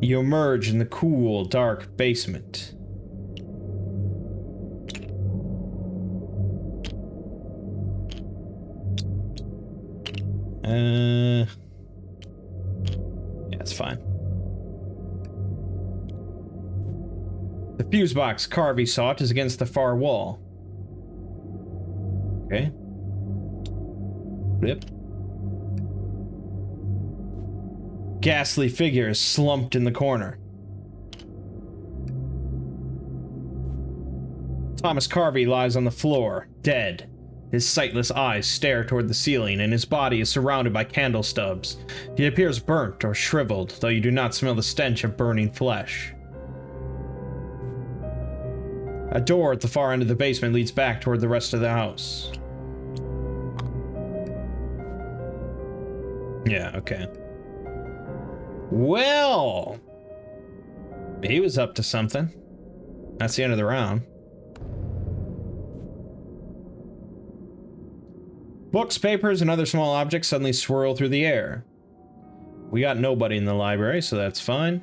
You emerge in the cool, dark basement. Yeah, it's fine. The fuse box Carvey sought is against the far wall. Okay. Yep. Ghastly figure is slumped in the corner. Thomas Carvey lies on the floor, dead. His sightless eyes stare toward the ceiling, and his body is surrounded by candle stubs. He appears burnt or shriveled, though you do not smell the stench of burning flesh. A door at the far end of the basement leads back toward the rest of the house. Yeah, okay. Well, he was up to something. That's the end of the round. Books, papers, and other small objects suddenly swirl through the air. We got nobody in the library, so that's fine.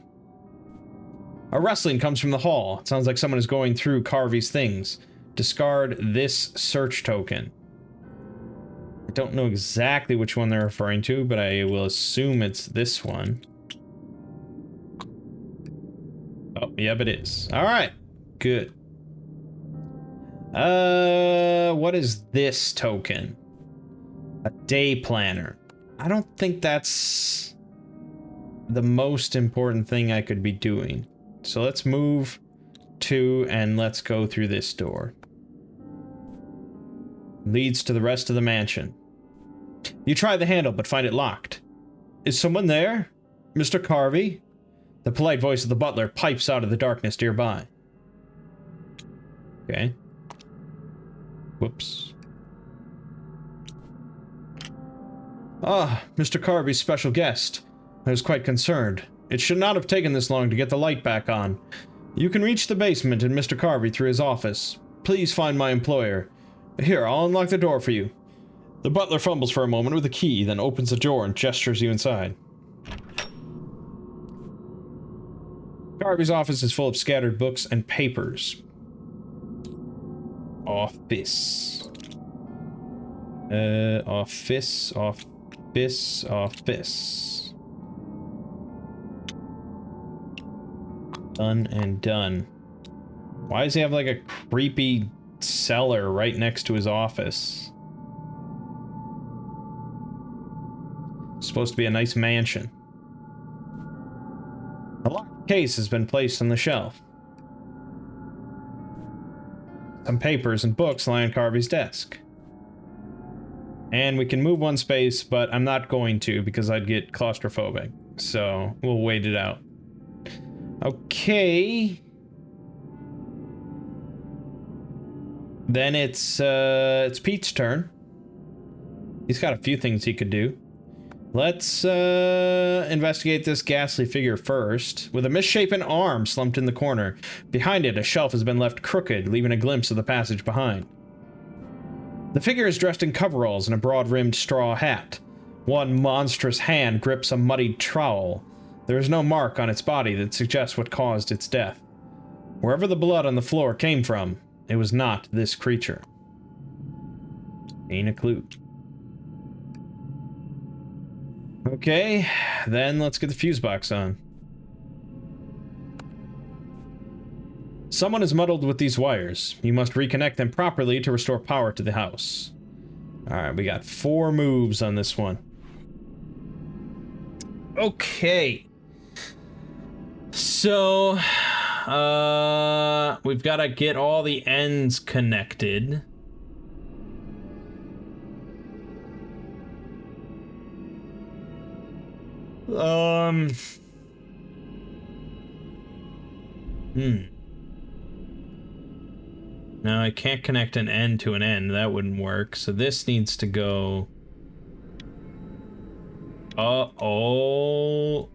A rustling comes from the hall. It sounds like someone is going through Carvey's things. Discard this search token. I don't know exactly which one they're referring to, but I will assume it's this one. Oh, yep, it is. Alright, good. What is this token? A day planner. I don't think that's the most important thing I could be doing. So let's move to, and let's go through this door. Leads to the rest of the mansion. You try the handle, but find it locked. Is someone there? Mr. Carvey? The polite voice of the butler pipes out of the darkness nearby. Okay. Whoops. Ah, Mr. Carvey's special guest. I was quite concerned. It should not have taken this long to get the light back on. You can reach the basement and Mr. Carvey through his office. Please find my employer. Here, I'll unlock the door for you. The butler fumbles for a moment with the key, then opens the door and gestures you inside. Carvey's office is full of scattered books and papers. Office. Office. Done and done. Why does he have like a creepy cellar right next to his office? It's supposed to be a nice mansion. A locked case has been placed on the shelf. Some papers and books lie on Carvey's desk. And we can move one space, but I'm not going to because I'd get claustrophobic. So we'll wait it out. Okay. Then it's Pete's turn. He's got a few things he could do. Let's investigate this ghastly figure first. With a misshapen arm slumped in the corner. Behind it, a shelf has been left crooked, leaving a glimpse of the passage behind. The figure is dressed in coveralls and a broad-rimmed straw hat. One monstrous hand grips a muddied trowel. There is no mark on its body that suggests what caused its death. Wherever the blood on the floor came from, it was not this creature. Ain't a clue. Okay, then let's get the fuse box on. Someone is muddled with these wires. You must reconnect them properly to restore power to the house. Alright, we got 4 moves on this one. Okay. So, we've got to get all the ends connected. No, I can't connect an end to an end. That wouldn't work. So this needs to go... Oh,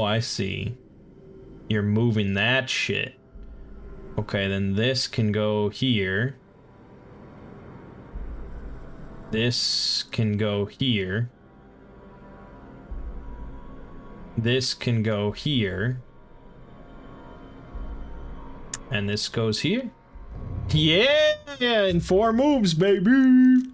I see. You're moving that shit. Okay, then this can go here. This can go here. This can go here. And this goes here. Yeah! In 4 moves, baby!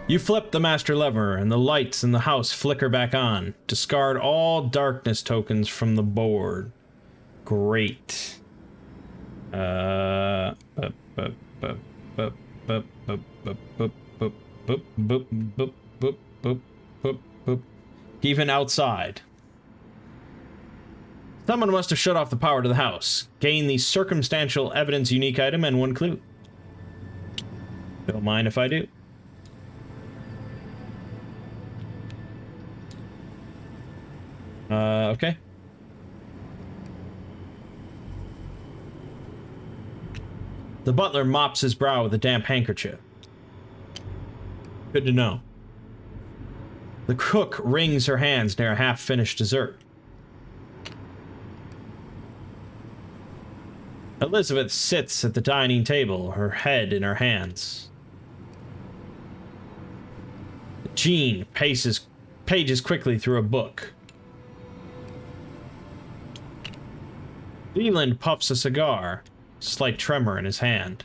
You flip the master lever, and the lights in the house flicker back on. Discard all darkness tokens from the board. Great. Even outside. Someone must have shut off the power to the house. Gain the circumstantial evidence unique item and 1 clue. Don't mind if I do. Okay. The butler mops his brow with a damp handkerchief. Good to know. The cook wrings her hands near a half-finished dessert. Elizabeth sits at the dining table, her head in her hands. Jean pages quickly through a book. Leland puffs a cigar, slight tremor in his hand.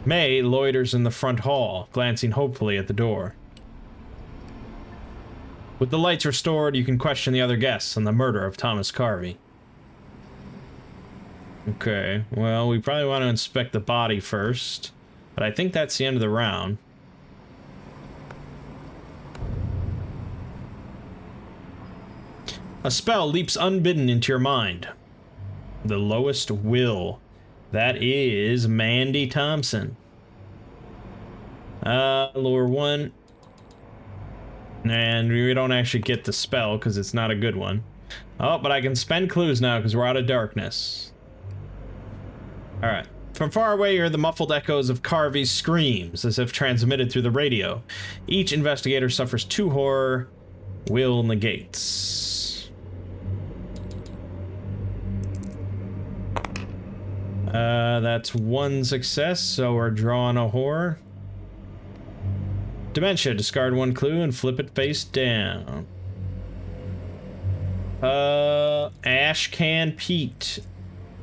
May loiters in the front hall, glancing hopefully at the door. With the lights restored, you can question the other guests on the murder of Thomas Carvey. Okay, well, we probably want to inspect the body first, but I think that's the end of the round. A spell leaps unbidden into your mind. The lowest will. That is Mandy Thompson. Lower 1. And we don't actually get the spell because it's not a good one. Oh, but I can spend clues now because we're out of darkness. Alright. From far away, you hear the muffled echoes of Carvey's screams, as if transmitted through the radio. Each investigator suffers 2 horror. Will negates. That's 1 success, so we're drawing a horror. Dementia, discard 1 clue and flip it face down. Ash Can Pete.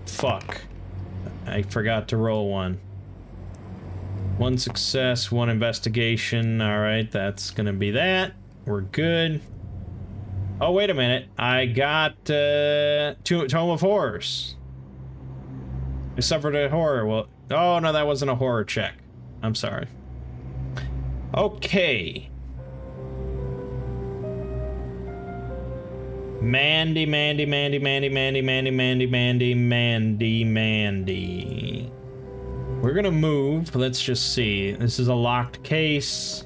Fuck. I forgot to roll 1. 1 success, 1 investigation. Alright, that's gonna be that. We're good. Oh, wait a minute. I got, Tome of Horrors. I suffered a horror. Well, oh, no, that wasn't a horror check. I'm sorry. Okay. Mandy. We're gonna move. Let's just see. This is a locked case.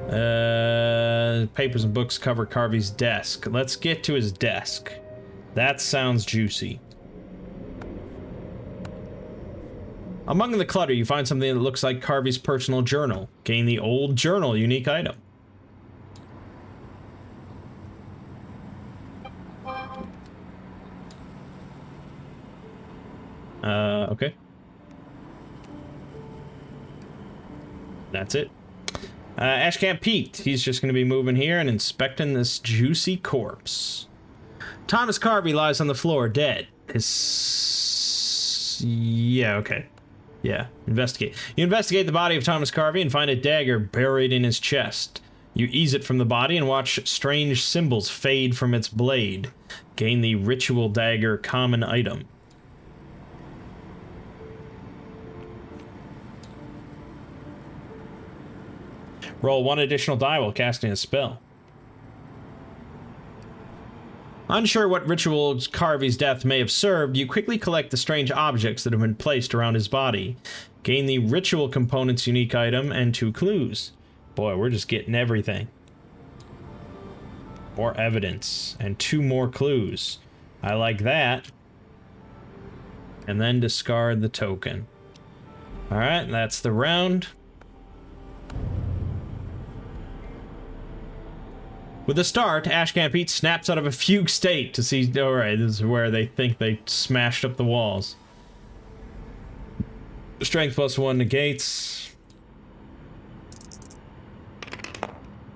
Papers and books cover Carvey's desk. Let's get to his desk. That sounds juicy. Among the clutter, you find something that looks like Carvey's personal journal. Gain the old journal unique item. Okay. That's it. Ashcamp Pete. He's just going to be moving here and inspecting this juicy corpse. Thomas Carvey lies on the floor, dead. Yeah, okay. Yeah, investigate. You investigate the body of Thomas Carvey and find a dagger buried in his chest. You ease it from the body and watch strange symbols fade from its blade. Gain the ritual dagger common item. Roll 1 additional die while casting a spell. Unsure what rituals Carvey's death may have served, you quickly collect the strange objects that have been placed around his body. Gain the ritual component's unique item and 2 clues. Boy, we're just getting everything. More evidence and 2 more clues. I like that. And then discard the token. Alright, that's the round. With a start, Ashcamp Pete snaps out of a fugue state to see... Alright, this is where they think they smashed up the walls. Strength +1 negates.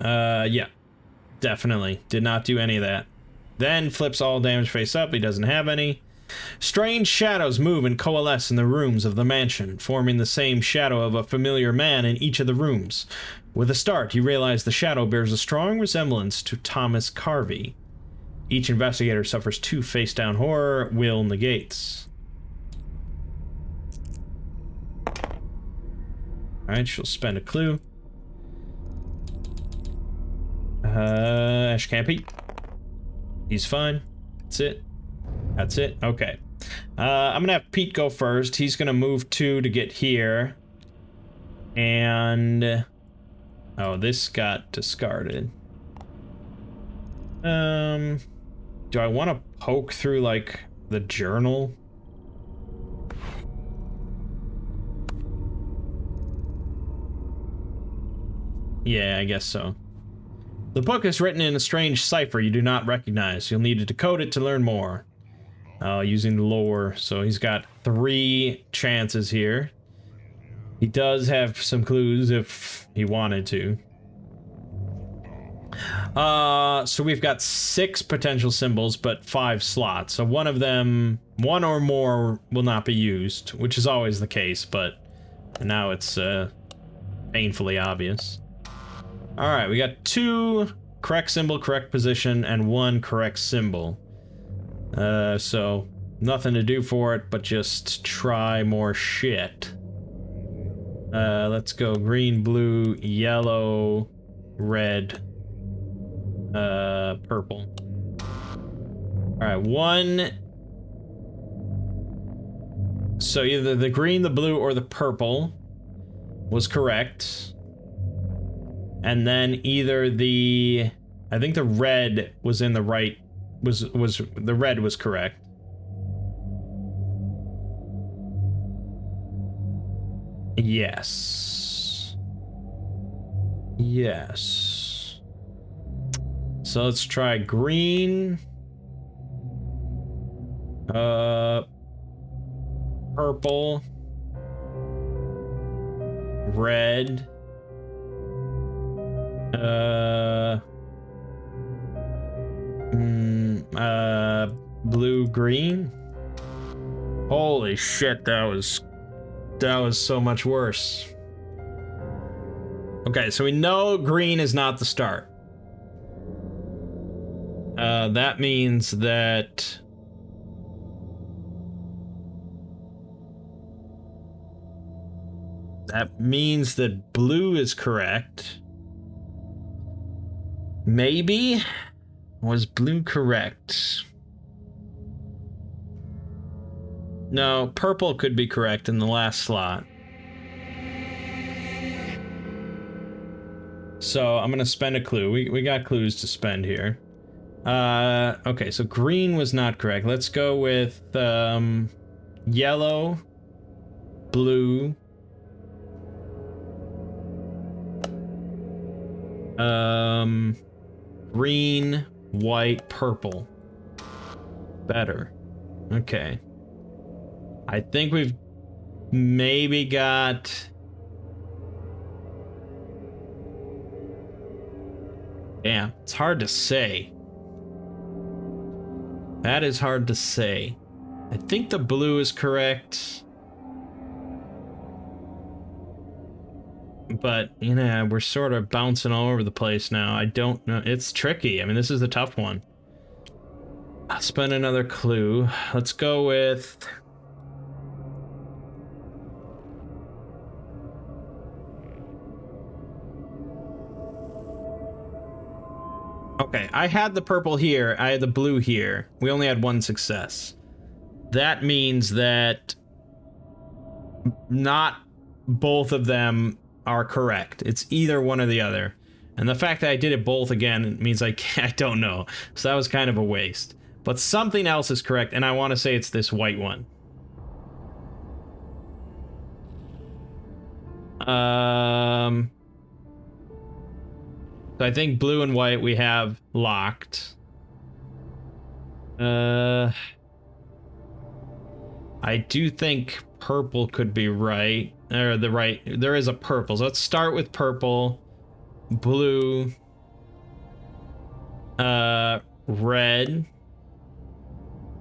Yeah. Definitely. Did not do any of that. Then flips all damage face up. He doesn't have any. Strange shadows move and coalesce in the rooms of the mansion, forming the same shadow of a familiar man in each of the rooms. With a start, you realize the shadow bears a strong resemblance to Thomas Carvey. Each investigator suffers 2 face-down horror, will negates. Alright, she'll spend a clue. Ashcamp Pete. He's fine. That's it. That's it? Okay. I'm gonna have Pete go first. He's gonna move 2 to get here. And... oh, this got discarded. Do I want to poke through, like, the journal? Yeah, I guess so. The book is written in a strange cipher you do not recognize. You'll need to decode it to learn more. Using the lore, so he's got 3 chances here. He does have some clues if he wanted to. So we've got 6 potential symbols, but 5 slots. So one of them, 1 or more, will not be used, which is always the case, but now it's painfully obvious. Alright, we got 2 correct symbol, correct position, and 1 correct symbol. So nothing to do for it, but just try more shit. Let's go green, blue, yellow, red, purple. All right, one. So either the green, the blue, or the purple was correct. And then either the, I think the red was in the right, was the red was correct. Yes. Yes. So let's try green. Purple. Red. Blue, green. Holy shit, that was so much worse. Okay, so we know green is not the start. That means that blue is correct. Maybe? Was blue correct? No, purple could be correct in the last slot. So I'm gonna spend a clue. We got clues to spend here. Okay, so green was not correct. Let's go with yellow, blue, green, white, purple. Better. Okay. I think we've maybe got... Damn, it's hard to say. That is hard to say. I think the blue is correct. But, you know, we're sort of bouncing all over the place now. I don't know. It's tricky. I mean, this is a tough one. I'll spend another clue. Let's go with... Okay, I had the purple here, I had the blue here. We only had one success. That means that not both of them are correct. It's either one or the other. And the fact that I did it both again means I don't know. So that was kind of a waste. But something else is correct, and I want to say it's this white one. So I think blue and white we have locked. I do think purple could be right. Or the right, there is a purple. So let's start with purple, blue, red,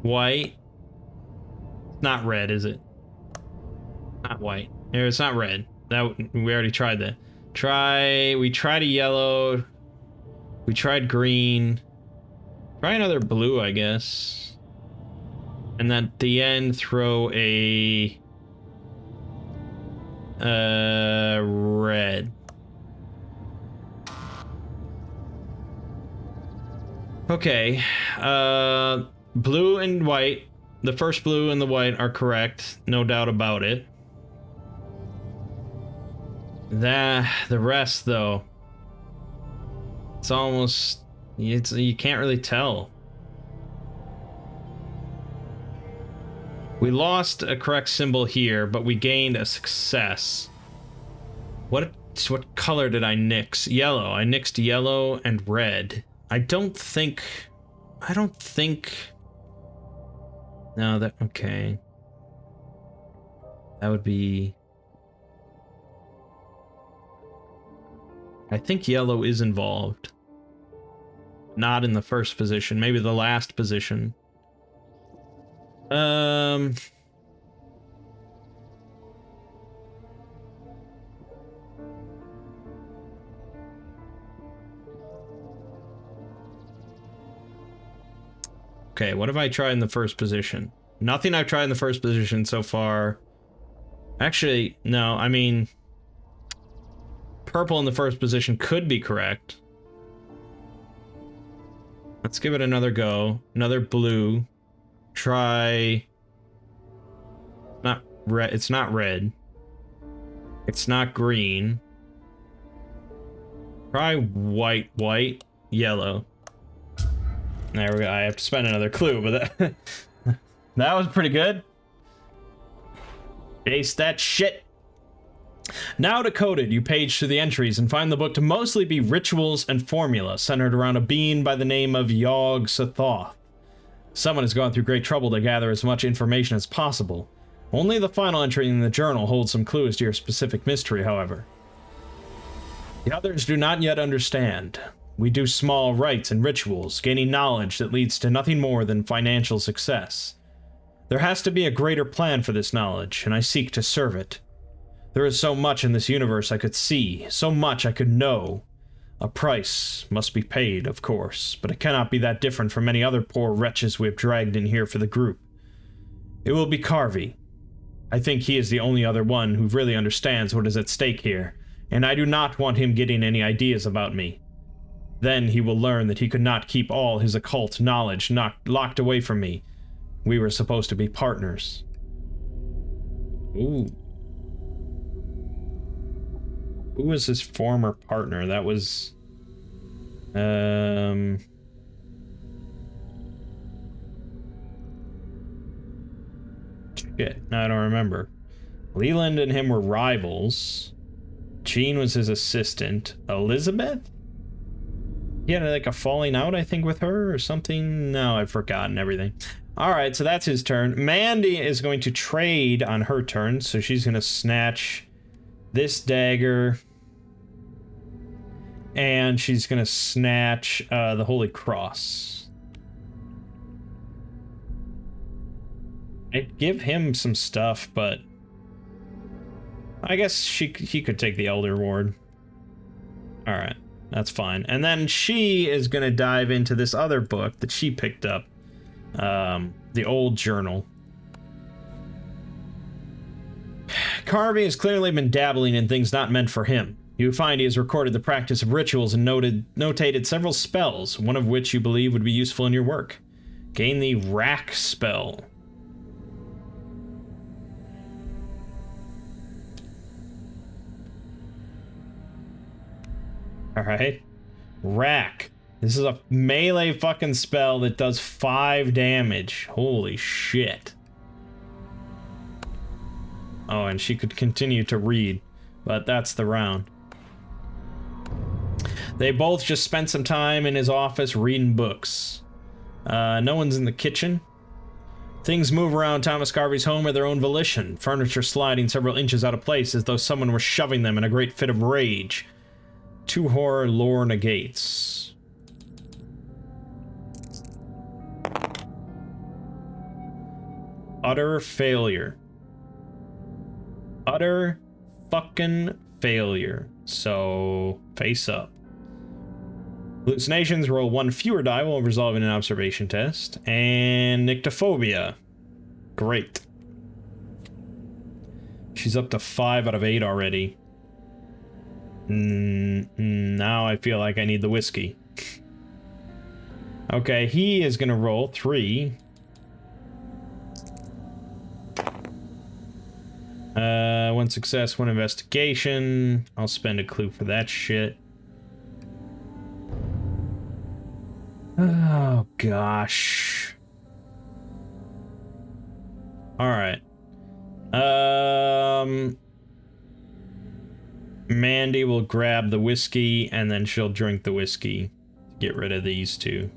white. Not red, is it? Not white. It's not red. That we already tried that. We tried a yellow. We tried green. Try another blue, I guess. And then at the end, throw a red. Okay. Blue and white. The first blue and the white are correct, no doubt about it. The rest, though, it's almost, you can't really tell. We lost a correct symbol here, but we gained a success. What color did I nix? Yellow. I nixed yellow and red. I don't think. No, okay. That would be... I think yellow is involved. Not in the first position, maybe the last position. Okay, what have I tried in the first position? Nothing I've tried in the first position so far. Actually, no, I mean... Purple in the first position could be correct. Let's give it another go. Another blue. Try... Not red. It's not red. It's not green. Try white, yellow. There we go. I have to spend another clue, but that, that was pretty good. Ace that shit. Now decoded, you page through the entries and find the book to mostly be rituals and formula centered around a being by the name of Yog Sothoth. Someone has gone through great trouble to gather as much information as possible. Only the final entry in the journal holds some clues to your specific mystery, however. The others do not yet understand. We do small rites and rituals, gaining knowledge that leads to nothing more than financial success. There has to be a greater plan for this knowledge, and I seek to serve it. There is so much in this universe I could see, so much I could know. A price must be paid, of course, but it cannot be that different from many other poor wretches we have dragged in here for the group. It will be Carvey. I think he is the only other one who really understands what is at stake here, and I do not want him getting any ideas about me. Then he will learn that he could not keep all his occult knowledge locked away from me. We were supposed to be partners. Ooh. Who was his former partner? That was... Shit, I don't remember. Leland and him were rivals. Jean was his assistant. Elizabeth? He had like a falling out, I think, with her or something. No, I've forgotten everything. Alright, so that's his turn. Mandy is going to trade on her turn, so she's going to snatch this dagger. And she's going to snatch the Holy Cross. I'd give him some stuff, but I guess he could take the Elder Ward. Alright, that's fine. And then she is going to dive into this other book that she picked up. The old journal. Carvey has clearly been dabbling in things not meant for him. You find he has recorded the practice of rituals and notated several spells, one of which you believe would be useful in your work. Gain the Rack spell. Alright. Rack. This is a melee fucking spell that does 5 damage. Holy shit. Oh, and she could continue to read, but that's the round. They both just spent some time in his office reading books. No one's in the kitchen. Things move around Thomas Carvey's home of their own volition, furniture sliding several inches out of place as though someone were shoving them in a great fit of rage. 2 horror lore negates. Utter failure. Utter fucking failure. So, face up. Hallucinations, roll 1 fewer die while resolving an observation test. And nyctophobia. Great. She's up to 5 out of 8 already. Now I feel like I need the whiskey. Okay, he is gonna roll 3. 1 success, 1 investigation. I'll spend a clue for that shit. Oh, gosh. Alright. Mandy will grab the whiskey, and then she'll drink the whiskey. Get rid of these 2.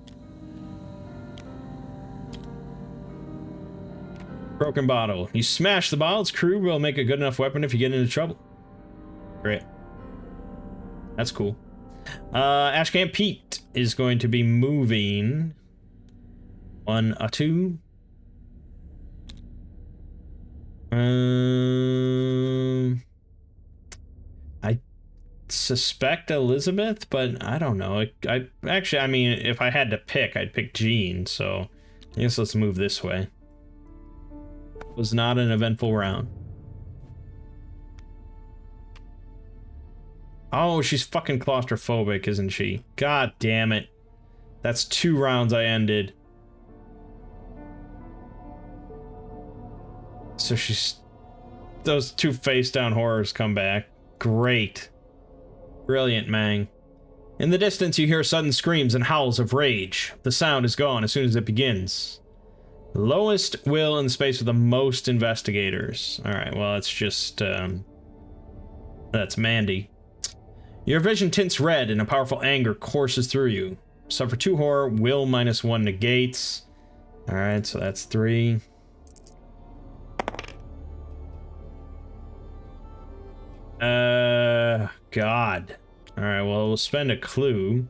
Broken bottle. You smash the bottle, its crew will make a good enough weapon if you get into trouble. Great. That's cool. Ashcamp Pete is going to be moving 1, 2. I suspect Elizabeth, but I don't know. Actually, I mean, if I had to pick, I'd pick Jean, so I guess let's move this way. Was not an eventful round. Oh, she's fucking claustrophobic, isn't she? God damn it. That's 2 rounds I ended. So she's... Those 2 face-down horrors come back. Great. Brilliant, Mangg. In the distance, you hear sudden screams and howls of rage. The sound is gone as soon as it begins. Lowest will in the space with the most investigators. Alright, well, it's just, that's Mandy. Your vision tints red and a powerful anger courses through you. Suffer 2 horror, will -1 negates. Alright, so that's 3. God. Alright, well, we'll spend a clue.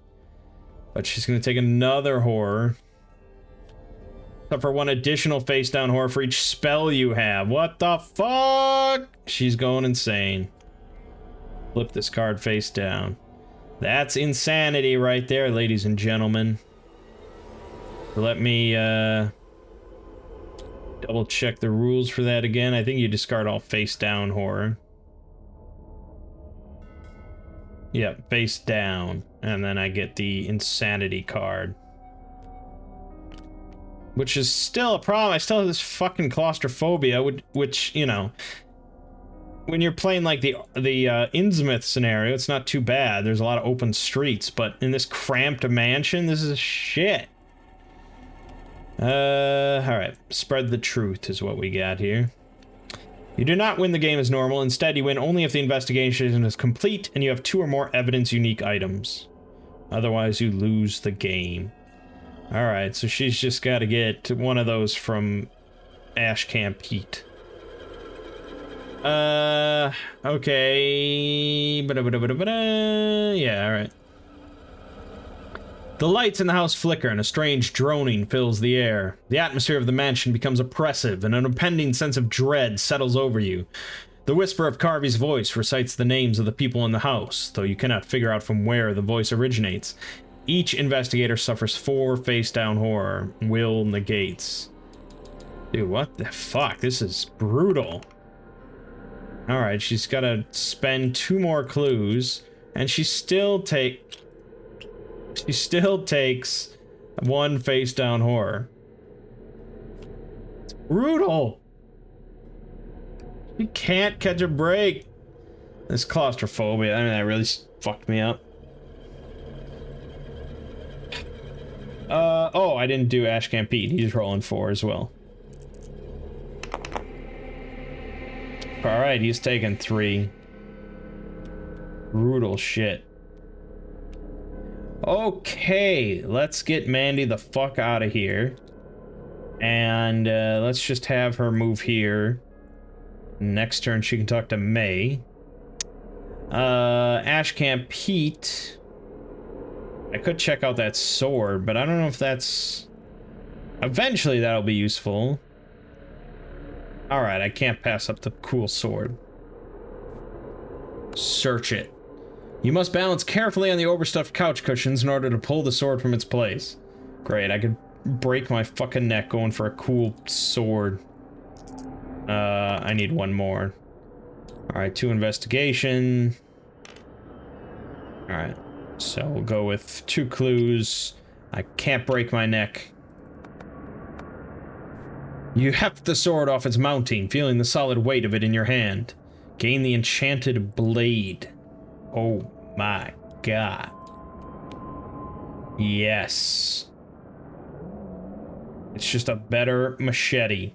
But she's gonna take another horror. Suffer 1 additional face-down horror for each spell you have. What the fuck? She's going insane. Flip this card face down. That's insanity right there, ladies and gentlemen. Let me, double check the rules for that again. I think you discard all face-down horror. Yep, face down. And then I get the insanity card. Which is still a problem. I still have this fucking claustrophobia, which, you know, when you're playing like the Innsmouth scenario, it's not too bad. There's a lot of open streets, but in this cramped mansion, this is shit. Alright. Spread the truth is what we got here. You do not win the game as normal. Instead, you win only if the investigation is complete and you have 2 or more evidence-unique items. Otherwise, you lose the game. Alright, so she's just got to get one of those from Ash Camp Pete. Okay. Yeah, alright. The lights in the house flicker and a strange droning fills the air. The atmosphere of the mansion becomes oppressive and an impending sense of dread settles over you. The whisper of Carvey's voice recites the names of the people in the house, though you cannot figure out from where the voice originates. Each investigator suffers 4 face-down horror. Will negates. Dude, what the fuck? This is brutal. Alright, she's gotta spend 2 more clues, and she still takes 1 face-down horror. It's brutal. You can't catch a break. This claustrophobia, I mean, that really fucked me up. Oh, I didn't do Ash Camp Pete. He's rolling 4 as well. Alright, he's taking 3. Brutal shit. Okay, let's get Mandy the fuck out of here. And let's just have her move here. Next turn she can talk to May. Ash Camp Pete. I could check out that sword, but I don't know if that's... Eventually that'll be useful. Alright, I can't pass up the cool sword. Search it. You must balance carefully on the overstuffed couch cushions in order to pull the sword from its place. Great, I could break my fucking neck going for a cool sword. I need 1 more. Alright, 2 investigation. Alright, so we'll go with 2 clues. I can't break my neck. You heft the sword off its mounting, feeling the solid weight of it in your hand. Gain the enchanted blade. Oh my god. Yes. It's just a better machete.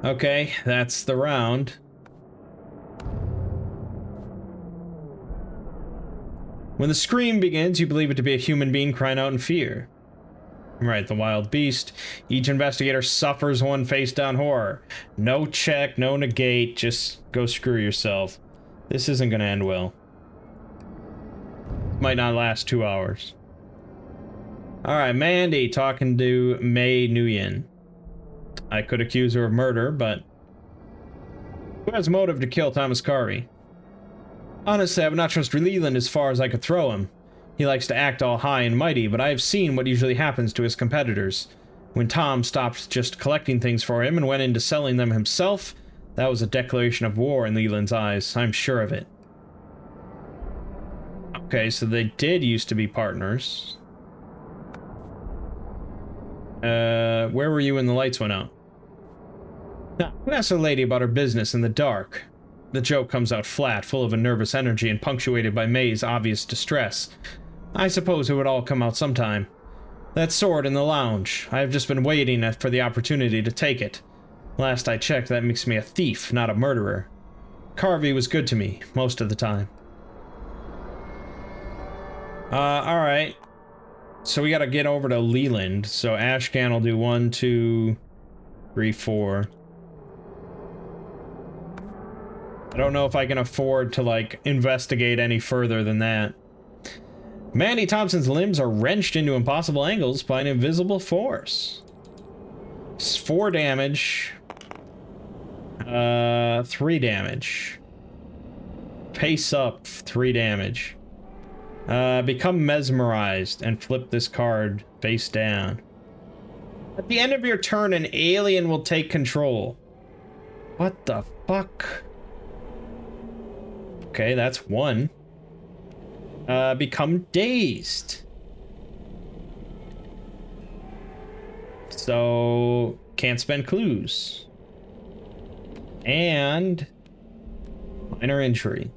Okay, that's the round. When the scream begins, you believe it to be a human being crying out in fear. Right, the wild beast. Each investigator suffers 1 face-down horror. No check, no negate, just go screw yourself. This isn't gonna end well. Might not last 2 hours. Alright, Mandy talking to May Nguyen. I could accuse her of murder, but... Who has motive to kill Thomas Carvey? Honestly, I would not trust Leland as far as I could throw him. He likes to act all high and mighty, but I have seen what usually happens to his competitors. When Tom stopped just collecting things for him and went into selling them himself, that was a declaration of war in Leland's eyes. I'm sure of it. Okay, so they did used to be partners. Where were you when the lights went out? Now, who asks a lady about her business in the dark? The joke comes out flat, full of a nervous energy and punctuated by May's obvious distress. I suppose it would all come out sometime. That sword in the lounge. I have just been waiting for the opportunity to take it. Last I checked, that makes me a thief, not a murderer. Carvey was good to me, most of the time. Alright. So we gotta get over to Leland. So Ashcan will do 1, 2, 3, 4. I don't know if I can afford to, like, investigate any further than that. Mandy Thompson's limbs are wrenched into impossible angles by an invisible force. 4 damage. 3 damage. Pace up, 3 damage. Become mesmerized and flip this card face down. At the end of your turn, an alien will take control. What the fuck? Okay, that's 1. Become dazed. So, can't spend clues. And minor injury.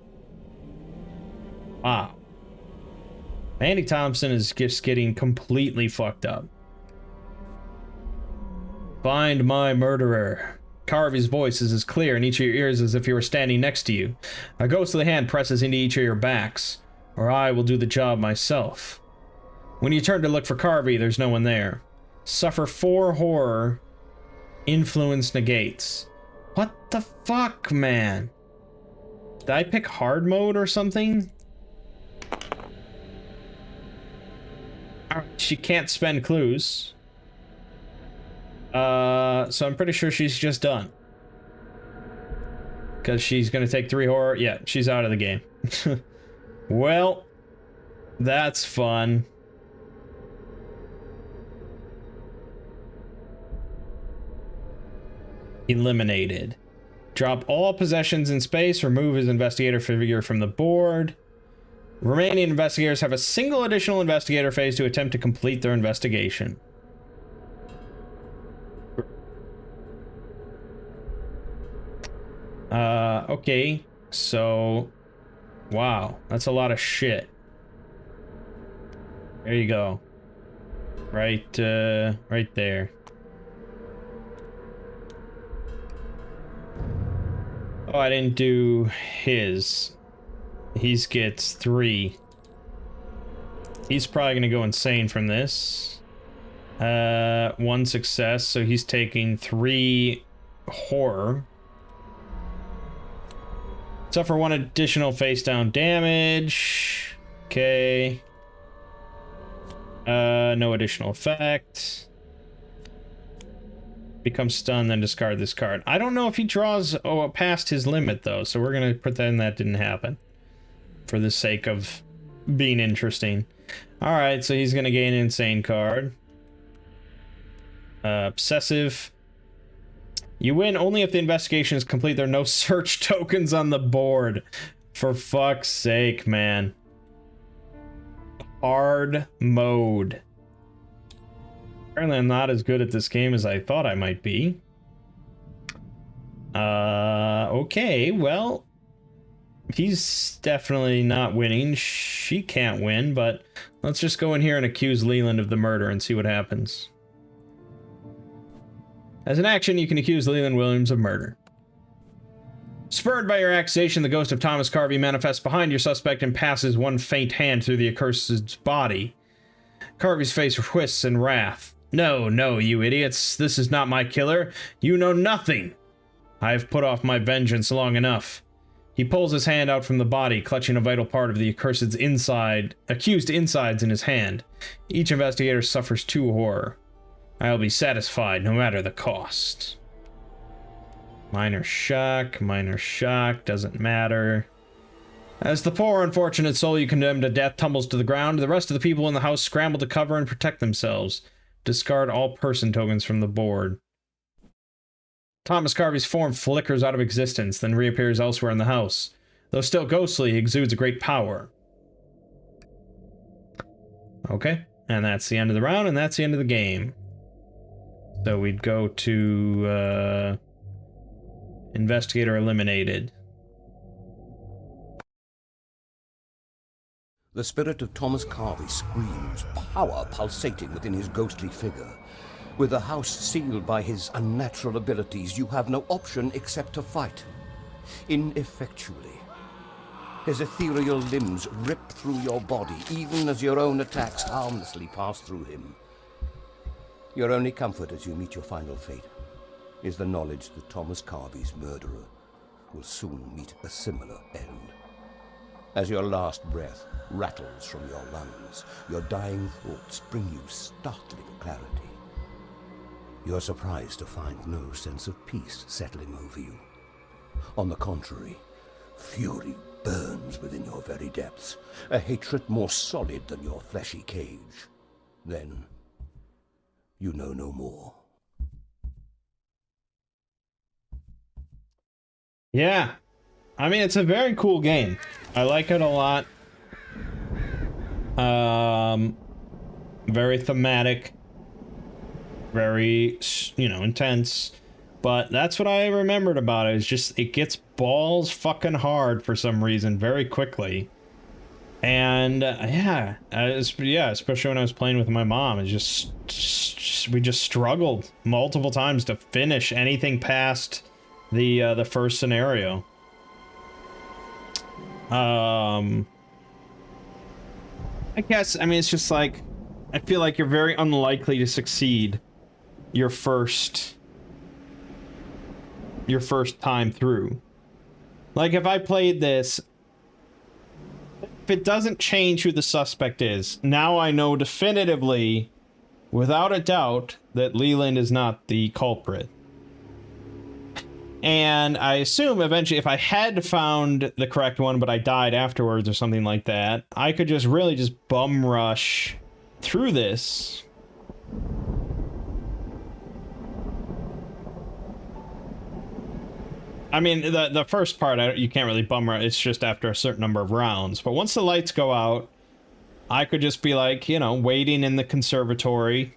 Wow. Mandy Thompson is just getting completely fucked up. Find my murderer. Carvey's voice is as clear in each of your ears as if he were standing next to you. A ghostly hand presses into each of your backs, or I will do the job myself. When you turn to look for Carvey, there's no one there. Suffer 4 horror. Influence negates. What the fuck, man? Did I pick hard mode or something? She can't spend clues. So I'm pretty sure she's just done. Because she's gonna take 3 horror. Yeah, she's out of the game. Well, that's fun. Eliminated. Drop all possessions in space. Remove his investigator figure from the board. Remaining investigators have a single additional investigator phase to attempt to complete their investigation. Okay. So, wow, that's a lot of shit. There you go. Right there. Oh, I didn't do his. He gets 3. He's probably gonna go insane from this. 1 success, so he's taking 3 horror. Suffer 1 additional face down damage. Okay. No additional effect. Become stunned, then discard this card. I don't know if he draws past his limit, though, so we're gonna pretend that didn't happen. For the sake of being interesting. Alright, so he's gonna gain an insane card. Obsessive. You win only if the investigation is complete. There are no search tokens on the board. For fuck's sake, man. Hard mode. Apparently I'm not as good at this game as I thought I might be. Okay, well, he's definitely not winning. She can't win, but let's just go in here and accuse Leland of the murder and see what happens. As an action, you can accuse Leland Williams of murder. Spurred by your accusation, the ghost of Thomas Carvey manifests behind your suspect and passes 1 faint hand through the accursed's body. Carvey's face twists in wrath. No, no, you idiots. This is not my killer. You know nothing. I have put off my vengeance long enough. He pulls his hand out from the body, clutching a vital part of the accused insides in his hand. Each investigator suffers 2 horror. I'll be satisfied, no matter the cost. Minor shock, doesn't matter. As the poor unfortunate soul you condemned to death tumbles to the ground, the rest of the people in the house scramble to cover and protect themselves. Discard all person tokens from the board. Thomas Carvey's form flickers out of existence, then reappears elsewhere in the house. Though still ghostly, he exudes a great power. Okay, and that's the end of the round, and that's the end of the game. So we'd go to investigator eliminated. The spirit of Thomas Carvey screams, power pulsating within his ghostly figure. With the house sealed by his unnatural abilities, you have no option except to fight. Ineffectually. His ethereal limbs rip through your body, even as your own attacks harmlessly pass through him. Your only comfort as you meet your final fate is the knowledge that Thomas Carvey's murderer will soon meet a similar end. As your last breath rattles from your lungs, your dying thoughts bring you startling clarity. You're surprised to find no sense of peace settling over you. On the contrary, fury burns within your very depths, a hatred more solid than your fleshy cage. Then, you know no more. Yeah. I mean, it's a very cool game. I like it a lot. Very thematic. Very, you know, intense. But that's what I remembered about it. It's just, it gets balls fucking hard for some reason very quickly. And, yeah, especially when I was playing with my mom. It's just, we just struggled multiple times to finish anything past the first scenario. I guess, I mean, it's just like, I feel like you're very unlikely to succeed your first time through. Like, if I played this, if it doesn't change who the suspect is, now I know definitively, without a doubt, that Leland is not the culprit. And I assume eventually, if I had found the correct one, but I died afterwards or something like that, I could just really just bum rush through this. I mean, the first part, you can't really bum rush. It's just after a certain number of rounds. But once the lights go out, I could just be like, you know, waiting in the conservatory,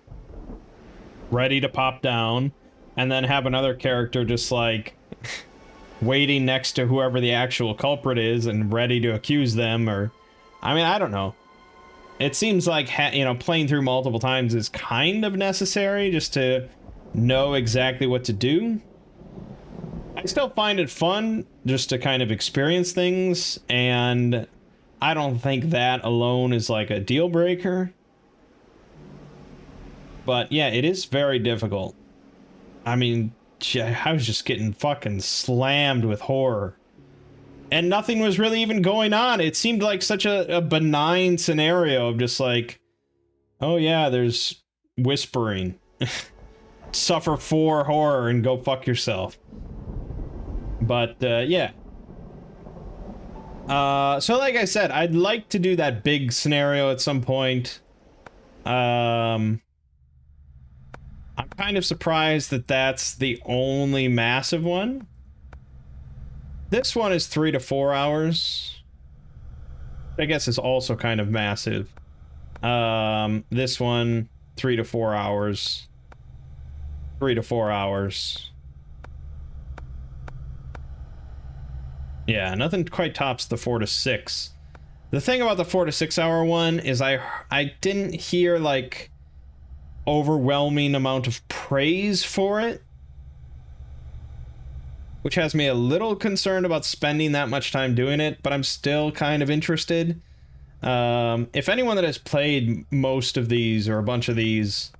ready to pop down, and then have another character just like waiting next to whoever the actual culprit is and ready to accuse them. Or, I mean, I don't know. It seems like, you know, playing through multiple times is kind of necessary just to know exactly what to do. I still find it fun just to kind of experience things, and I don't think that alone is like a deal breaker. But yeah, it is very difficult. I mean, I was just getting fucking slammed with horror. And nothing was really even going on. It seemed like such a benign scenario of just like, oh yeah, there's whispering. Suffer 4 horror and go fuck yourself. But, yeah. So like I said, I'd like to do that big scenario at some point. I'm kind of surprised that that's the only massive one. This one is 3 to 4 hours. I guess it's also kind of massive. This one, 3 to 4 hours. 3 to 4 hours. Yeah, nothing quite tops the 4 to 6. The thing about the 4 to 6 hour one is I didn't hear like overwhelming amount of praise for it, which has me a little concerned about spending that much time doing it, but I'm still kind of interested. If anyone that has played most of these or a bunch of these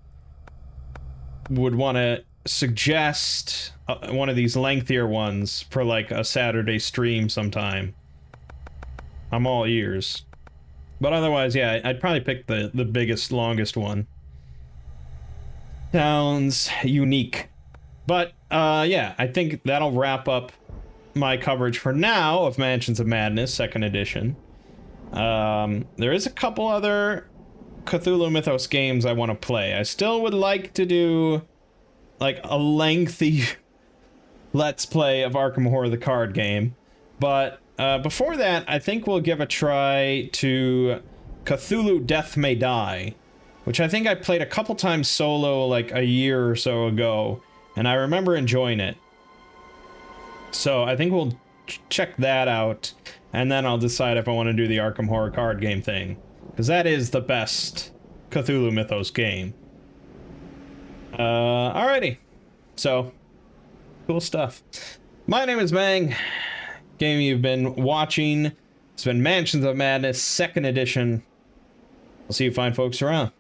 would want to suggest one of these lengthier ones for like a Saturday stream sometime, I'm all ears. But otherwise, yeah, I'd probably pick the biggest, longest one. Sounds unique. But, yeah, I think that'll wrap up my coverage for now of Mansions of Madness, 2nd edition. There is a couple other Cthulhu Mythos games I want to play. I still would like to do, like, a lengthy Let's Play of Arkham Horror the card game. But, before that, I think we'll give a try to Cthulhu Death May Die, which I think I played a couple times solo like a year or so ago, and I remember enjoying it. So I think we'll check that out, and then I'll decide if I want to do the Arkham Horror card game thing, because that is the best Cthulhu Mythos game. Alrighty. So, cool stuff. My name is Mangg. Game you've been watching, it's been Mansions of Madness 2nd edition. I'll see you fine folks around.